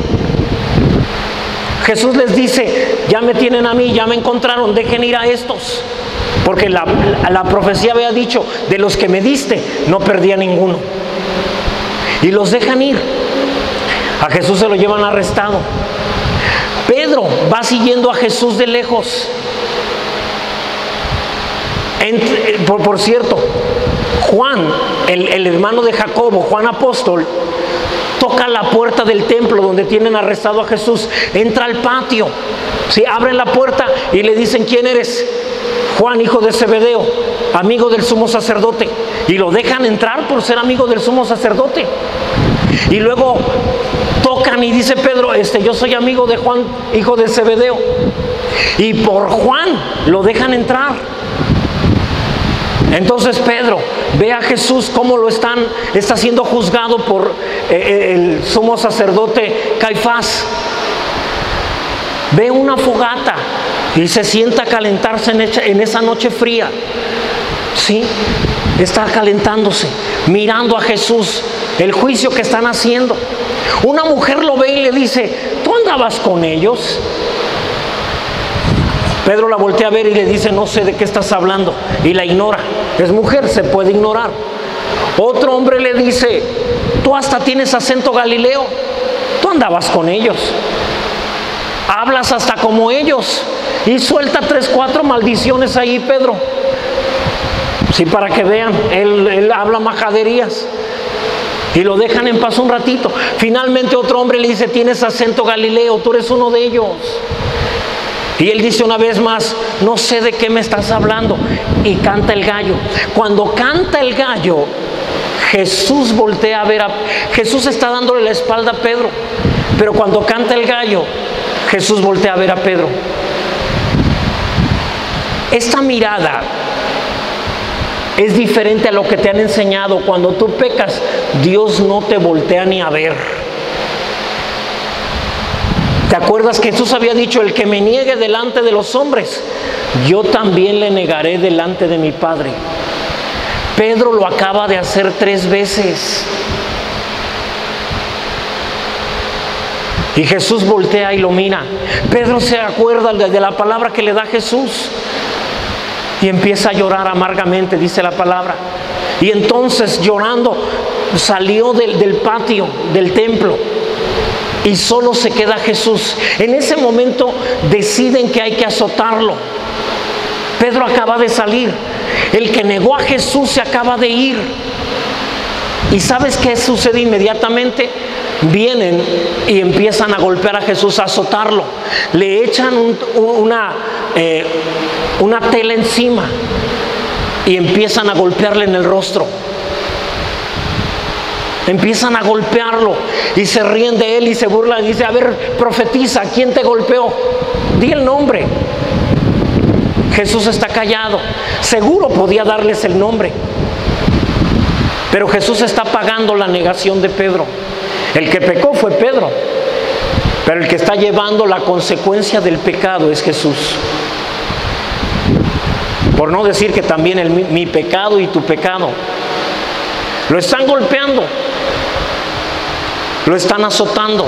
Jesús les dice, ya me tienen a mí, ya me encontraron, dejen ir a estos. Porque la profecía había dicho, de los que me diste, no perdí a ninguno. Y los dejan ir. A Jesús se lo llevan arrestado. Pedro va siguiendo a Jesús de lejos. Por cierto, Juan, el hermano de Jacobo, Juan apóstol, toca la puerta del templo donde tienen arrestado a Jesús. Entra al patio. ¿Sí? Abren la puerta y le dicen, ¿quién eres? Juan, hijo de Zebedeo, amigo del sumo sacerdote. Y lo dejan entrar por ser amigo del sumo sacerdote. Y luego tocan y dice Pedro, yo soy amigo de Juan, hijo de Zebedeo. Y por Juan lo dejan entrar. Entonces Pedro ve a Jesús cómo está siendo juzgado por el sumo sacerdote Caifás. Ve una fogata y se sienta a calentarse en esa noche fría. Sí, está calentándose, mirando a Jesús, el juicio que están haciendo. Una mujer lo ve y le dice, ¿tú andabas con ellos? Pedro la voltea a ver y le dice, no sé de qué estás hablando. Y la ignora. Es mujer, se puede ignorar. Otro hombre le dice, tú hasta tienes acento galileo. Tú andabas con ellos. Hablas hasta como ellos. Y suelta 3, 4 maldiciones ahí, Pedro. Sí, para que vean, él habla majaderías. Y lo dejan en paz un ratito. Finalmente otro hombre le dice, tienes acento galileo, tú eres uno de ellos. Y él dice una vez más, no sé de qué me estás hablando. Y canta el gallo. Cuando canta el gallo, Jesús voltea a ver Jesús está dándole la espalda a Pedro. Pero cuando canta el gallo, Jesús voltea a ver a Pedro. Esta mirada es diferente a lo que te han enseñado. Cuando tú pecas, Dios no te voltea ni a ver. ¿Te acuerdas que Jesús había dicho, el que me niegue delante de los hombres, yo también le negaré delante de mi Padre? Pedro lo acaba de hacer 3 veces. Y Jesús voltea y lo mira. Pedro se acuerda de la palabra que le da Jesús. Y empieza a llorar amargamente, dice la palabra. Y entonces llorando salió del patio del templo. Y solo se queda Jesús. En ese momento deciden que hay que azotarlo. Pedro acaba de salir. El que negó a Jesús se acaba de ir. ¿Y sabes qué sucede inmediatamente? Vienen y empiezan a golpear a Jesús, a azotarlo. Le echan una tela encima y empiezan a golpearle en el rostro. Empiezan a golpearlo y se ríen de él y se burlan y dice, a ver, profetiza, ¿quién te golpeó? Di el nombre. Jesús está callado. Seguro podía darles el nombre. Pero Jesús está pagando la negación de Pedro. El que pecó fue Pedro, pero el que está llevando la consecuencia del pecado es Jesús. Por no decir que también mi pecado y tu pecado. Lo están golpeando, lo están azotando.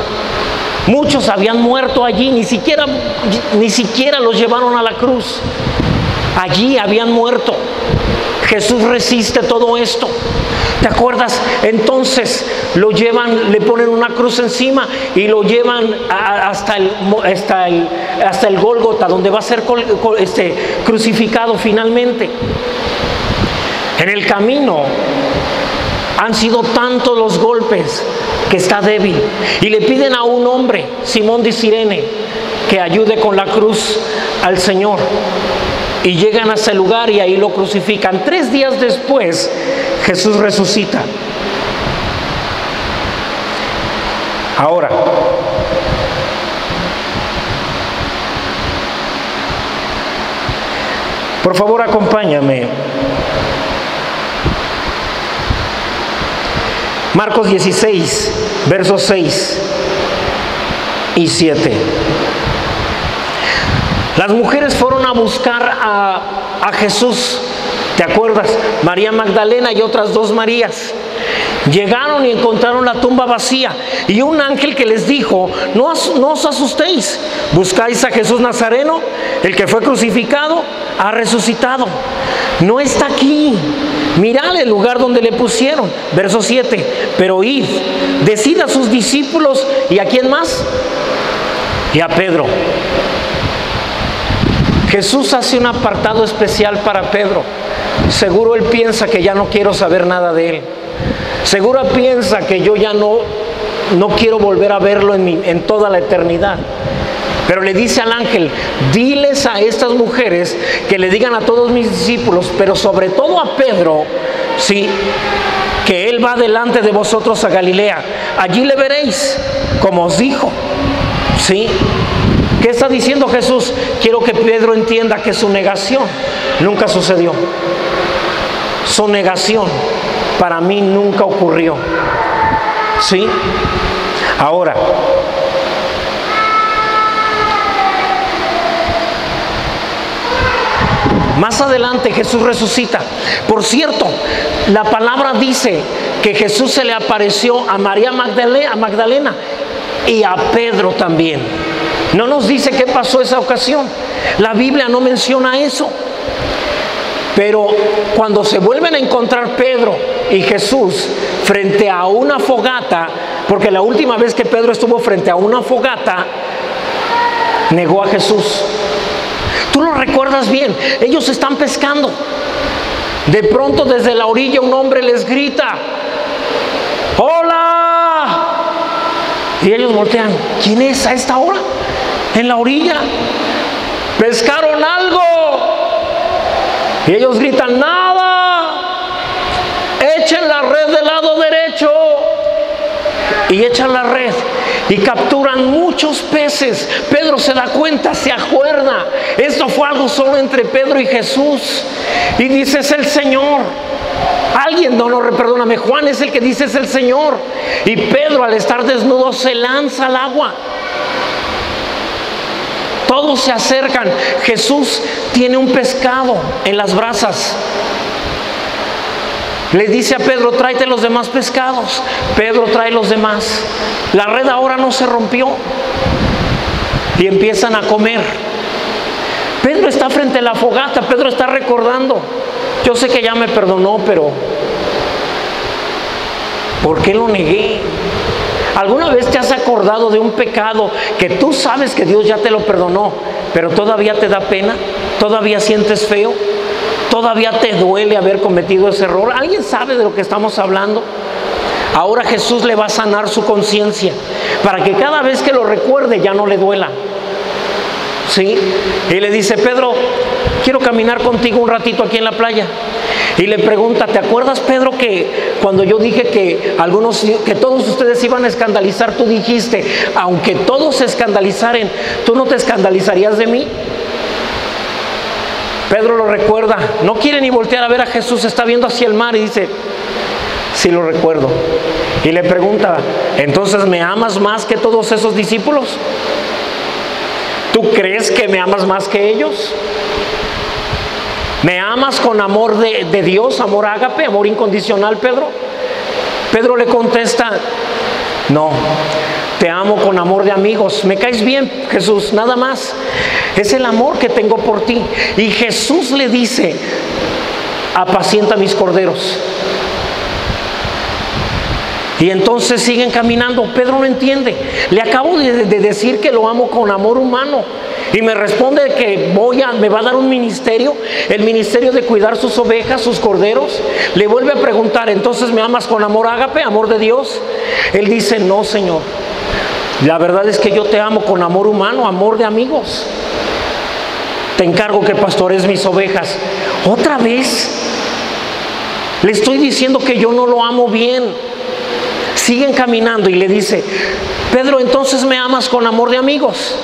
Muchos habían muerto allí, ni siquiera los llevaron a la cruz. Allí habían muerto. Jesús resiste todo esto. ¿Te acuerdas? Entonces lo llevan, le ponen una cruz encima y lo llevan hasta el Gólgota, donde va a ser crucificado finalmente. En el camino han sido tantos los golpes que está débil. Y le piden a un hombre, Simón de Cirene, que ayude con la cruz al Señor. Y llegan a ese lugar y ahí lo crucifican. 3 días después, Jesús resucita. Ahora, por favor, acompáñame. Marcos 16, versos 6 y 7. Las mujeres fueron a buscar a Jesús. ¿Te acuerdas? María Magdalena y otras 2 Marías. Llegaron y encontraron la tumba vacía. Y un ángel que les dijo: no os asustéis. ¿Buscáis a Jesús Nazareno? El que fue crucificado ha resucitado. No está aquí. Mirad el lugar donde le pusieron. Verso 7. Pero id, decid a sus discípulos. ¿Y a quién más? Y a Pedro. Jesús hace un apartado especial para Pedro. Seguro él piensa que ya no quiero saber nada de él. Seguro piensa que yo ya no quiero volver a verlo en toda la eternidad. Pero le dice al ángel: diles a estas mujeres que le digan a todos mis discípulos, pero sobre todo a Pedro, sí, que él va delante de vosotros a Galilea. Allí le veréis, como os dijo. Sí. ¿Qué está diciendo Jesús? Quiero que Pedro entienda que su negación nunca sucedió. Su negación para mí nunca ocurrió. ¿Sí? Ahora, más adelante Jesús resucita. Por cierto, la palabra dice que Jesús se le apareció a María Magdalena y a Pedro también. No nos dice qué pasó esa ocasión. La Biblia no menciona eso. Pero cuando se vuelven a encontrar Pedro y Jesús frente a una fogata, porque la última vez que Pedro estuvo frente a una fogata, negó a Jesús. Tú lo recuerdas bien. Ellos están pescando. De pronto desde la orilla un hombre les grita: ¡hola! Y ellos voltean. ¿Quién es a esta hora? En la orilla. ¿Pescaron algo? Y ellos gritan: ¡nada! Echen la red del lado derecho. Y echan la red y capturan muchos peces. Pedro se da cuenta, se acuerda. Esto fue algo solo entre Pedro y Jesús. Y dice: es el Señor. Alguien, perdóname, Juan es el que dice: es el Señor. Y Pedro, al estar desnudo, se lanza al agua. Todos se acercan. Jesús tiene un pescado en las brasas. Le dice a Pedro: tráete los demás pescados. Pedro trae los demás. La red ahora no se rompió. Y empiezan a comer. Pedro está frente a la fogata. Pedro está recordando: yo sé que ya me perdonó, pero ¿por qué lo negué? ¿Alguna vez te has acordado de un pecado que tú sabes que Dios ya te lo perdonó, pero todavía te da pena? ¿Todavía sientes feo? ¿Todavía te duele haber cometido ese error? ¿Alguien sabe de lo que estamos hablando? Ahora Jesús le va a sanar su conciencia para que cada vez que lo recuerde ya no le duela. ¿Sí? Y le dice: Pedro, quiero caminar contigo un ratito aquí en la playa. Y le pregunta: ¿te acuerdas, Pedro, que cuando yo dije que todos ustedes iban a escandalizar, tú dijiste: aunque todos se escandalizaren, ¿tú no te escandalizarías de mí? Pedro lo recuerda, no quiere ni voltear a ver a Jesús, está viendo hacia el mar y dice: sí, lo recuerdo. Y le pregunta: ¿entonces me amas más que todos esos discípulos? ¿Tú crees que me amas más que ellos? ¿Me amas con amor de Dios, amor ágape, amor incondicional, Pedro? Pedro le contesta: no, te amo con amor de amigos. Me caes bien, Jesús, nada más. Es el amor que tengo por ti. Y Jesús le dice: apacienta mis corderos. Y entonces siguen caminando. Pedro no entiende. Le acabo de decir que lo amo con amor humano. Y me responde que me va a dar un ministerio, el ministerio de cuidar sus ovejas, sus corderos. Le vuelve a preguntar, ¿entonces me amas con amor ágape, amor de Dios? Él dice, no, Señor. La verdad es que yo te amo con amor humano, amor de amigos. Te encargo que pastorees mis ovejas. Otra vez le estoy diciendo que yo no lo amo bien. Siguen caminando y le dice, Pedro, ¿entonces me amas con amor de amigos?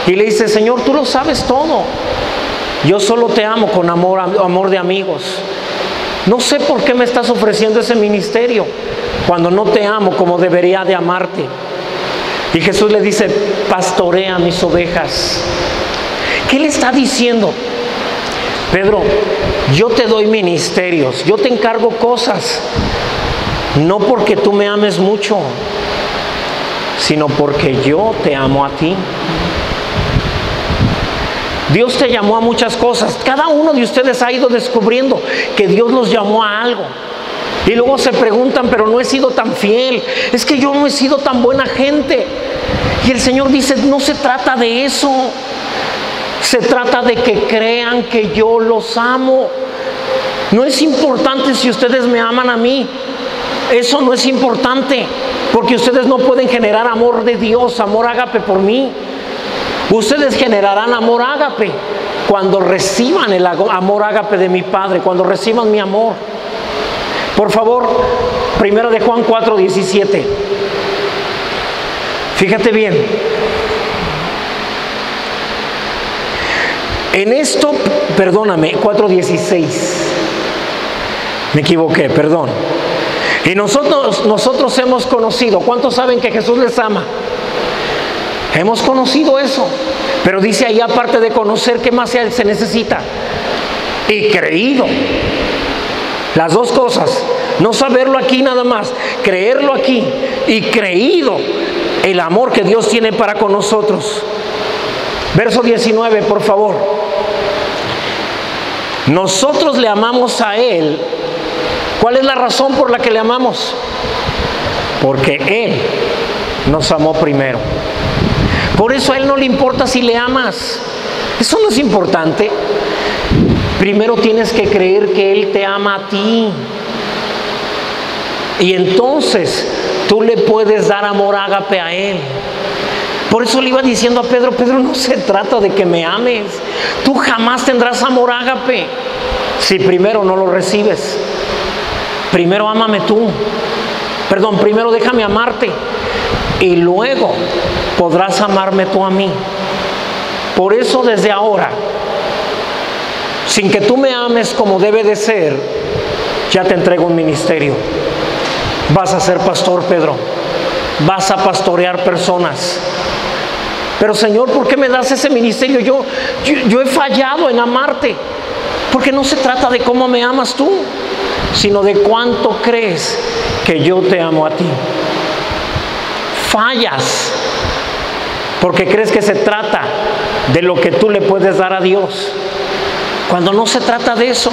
Y le dice, Señor, tú lo sabes todo. Yo solo te amo con amor de amigos. No sé por qué me estás ofreciendo ese ministerio cuando no te amo como debería de amarte. Y Jesús le dice, pastorea mis ovejas. ¿Qué le está diciendo? Pedro, yo te doy ministerios, yo te encargo cosas. No porque tú me ames mucho, sino porque yo te amo a ti. Dios te llamó a muchas cosas. Cada uno de ustedes ha ido descubriendo que Dios los llamó a algo. Y luego se preguntan, pero no he sido tan fiel. Es que yo no he sido tan buena gente. Y el Señor dice, no se trata de eso. Se trata de que crean que yo los amo. No es importante si ustedes me aman a mí. Eso no es importante, porque ustedes no pueden generar amor de Dios, amor ágape por mí. Ustedes generarán amor ágape cuando reciban el amor ágape de mi Padre, cuando reciban mi amor. Por favor, 1 de Juan 4:17. Fíjate bien. En esto, perdóname, 4:16. Me equivoqué, perdón. Y nosotros hemos conocido. ¿Cuántos saben que Jesús les ama? Hemos conocido eso. Pero dice ahí, aparte de conocer, ¿qué más se necesita? Y creído. Las dos cosas. No saberlo aquí nada más, creerlo aquí. Y creído el amor que Dios tiene para con nosotros. Verso 19, por favor. Nosotros le amamos a Él. ¿Cuál es la razón por la que le amamos? Porque Él nos amó primero. Por eso a Él no le importa si le amas. Eso no es importante. Primero tienes que creer que Él te ama a ti. Y entonces tú le puedes dar amor ágape a Él. Por eso le iba diciendo a Pedro, Pedro, no se trata de que me ames. Tú jamás tendrás amor ágape si primero no lo recibes. Primero ámame tú. Perdón, primero déjame amarte. Y luego podrás amarme tú a mí. Por eso desde ahora, sin que tú me ames como debe de ser, ya te entrego un ministerio. Vas a ser pastor, Pedro. Vas a pastorear personas. Pero Señor, ¿por qué me das ese ministerio? Yo he fallado en amarte. Porque no se trata de cómo me amas tú, sino de cuánto crees que yo te amo a ti. Fallas porque crees que se trata de lo que tú le puedes dar a Dios, cuando no se trata de eso.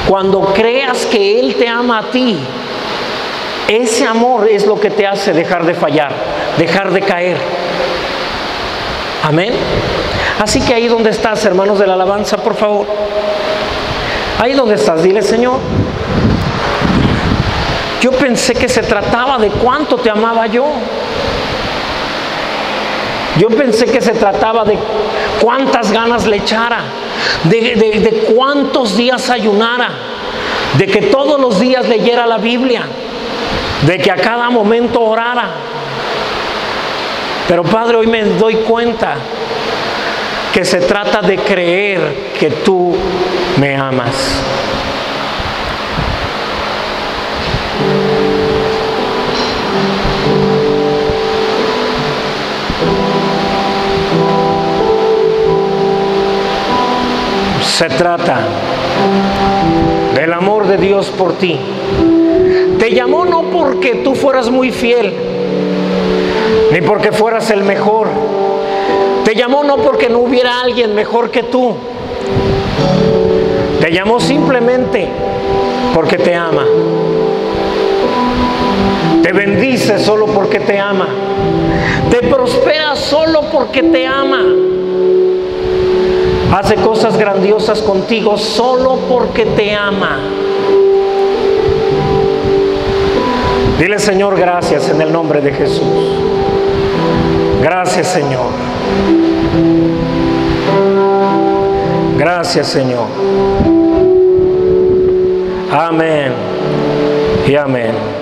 Cuando creas que Él te ama a ti, ese amor es lo que te hace dejar de fallar, dejar de caer. Amén. Así que ahí donde estás, hermanos de la alabanza, por favor, ahí donde estás, dile: Señor, yo pensé que se trataba de cuánto te amaba yo. Yo pensé que se trataba de cuántas ganas le echara, de cuántos días ayunara, de que todos los días leyera la Biblia, de que a cada momento orara. Pero Padre, hoy me doy cuenta que se trata de creer que tú me amas. Se trata del amor de Dios por ti. Te llamó no porque tú fueras muy fiel, ni porque fueras el mejor. Te llamó no porque no hubiera alguien mejor que tú. Te llamó simplemente porque te ama. Te bendice solo porque te ama. Te prospera solo porque te ama. Hace cosas grandiosas contigo solo porque te ama. Dile, Señor, gracias en el nombre de Jesús. Gracias, Señor. Gracias, Señor. Amén y amén.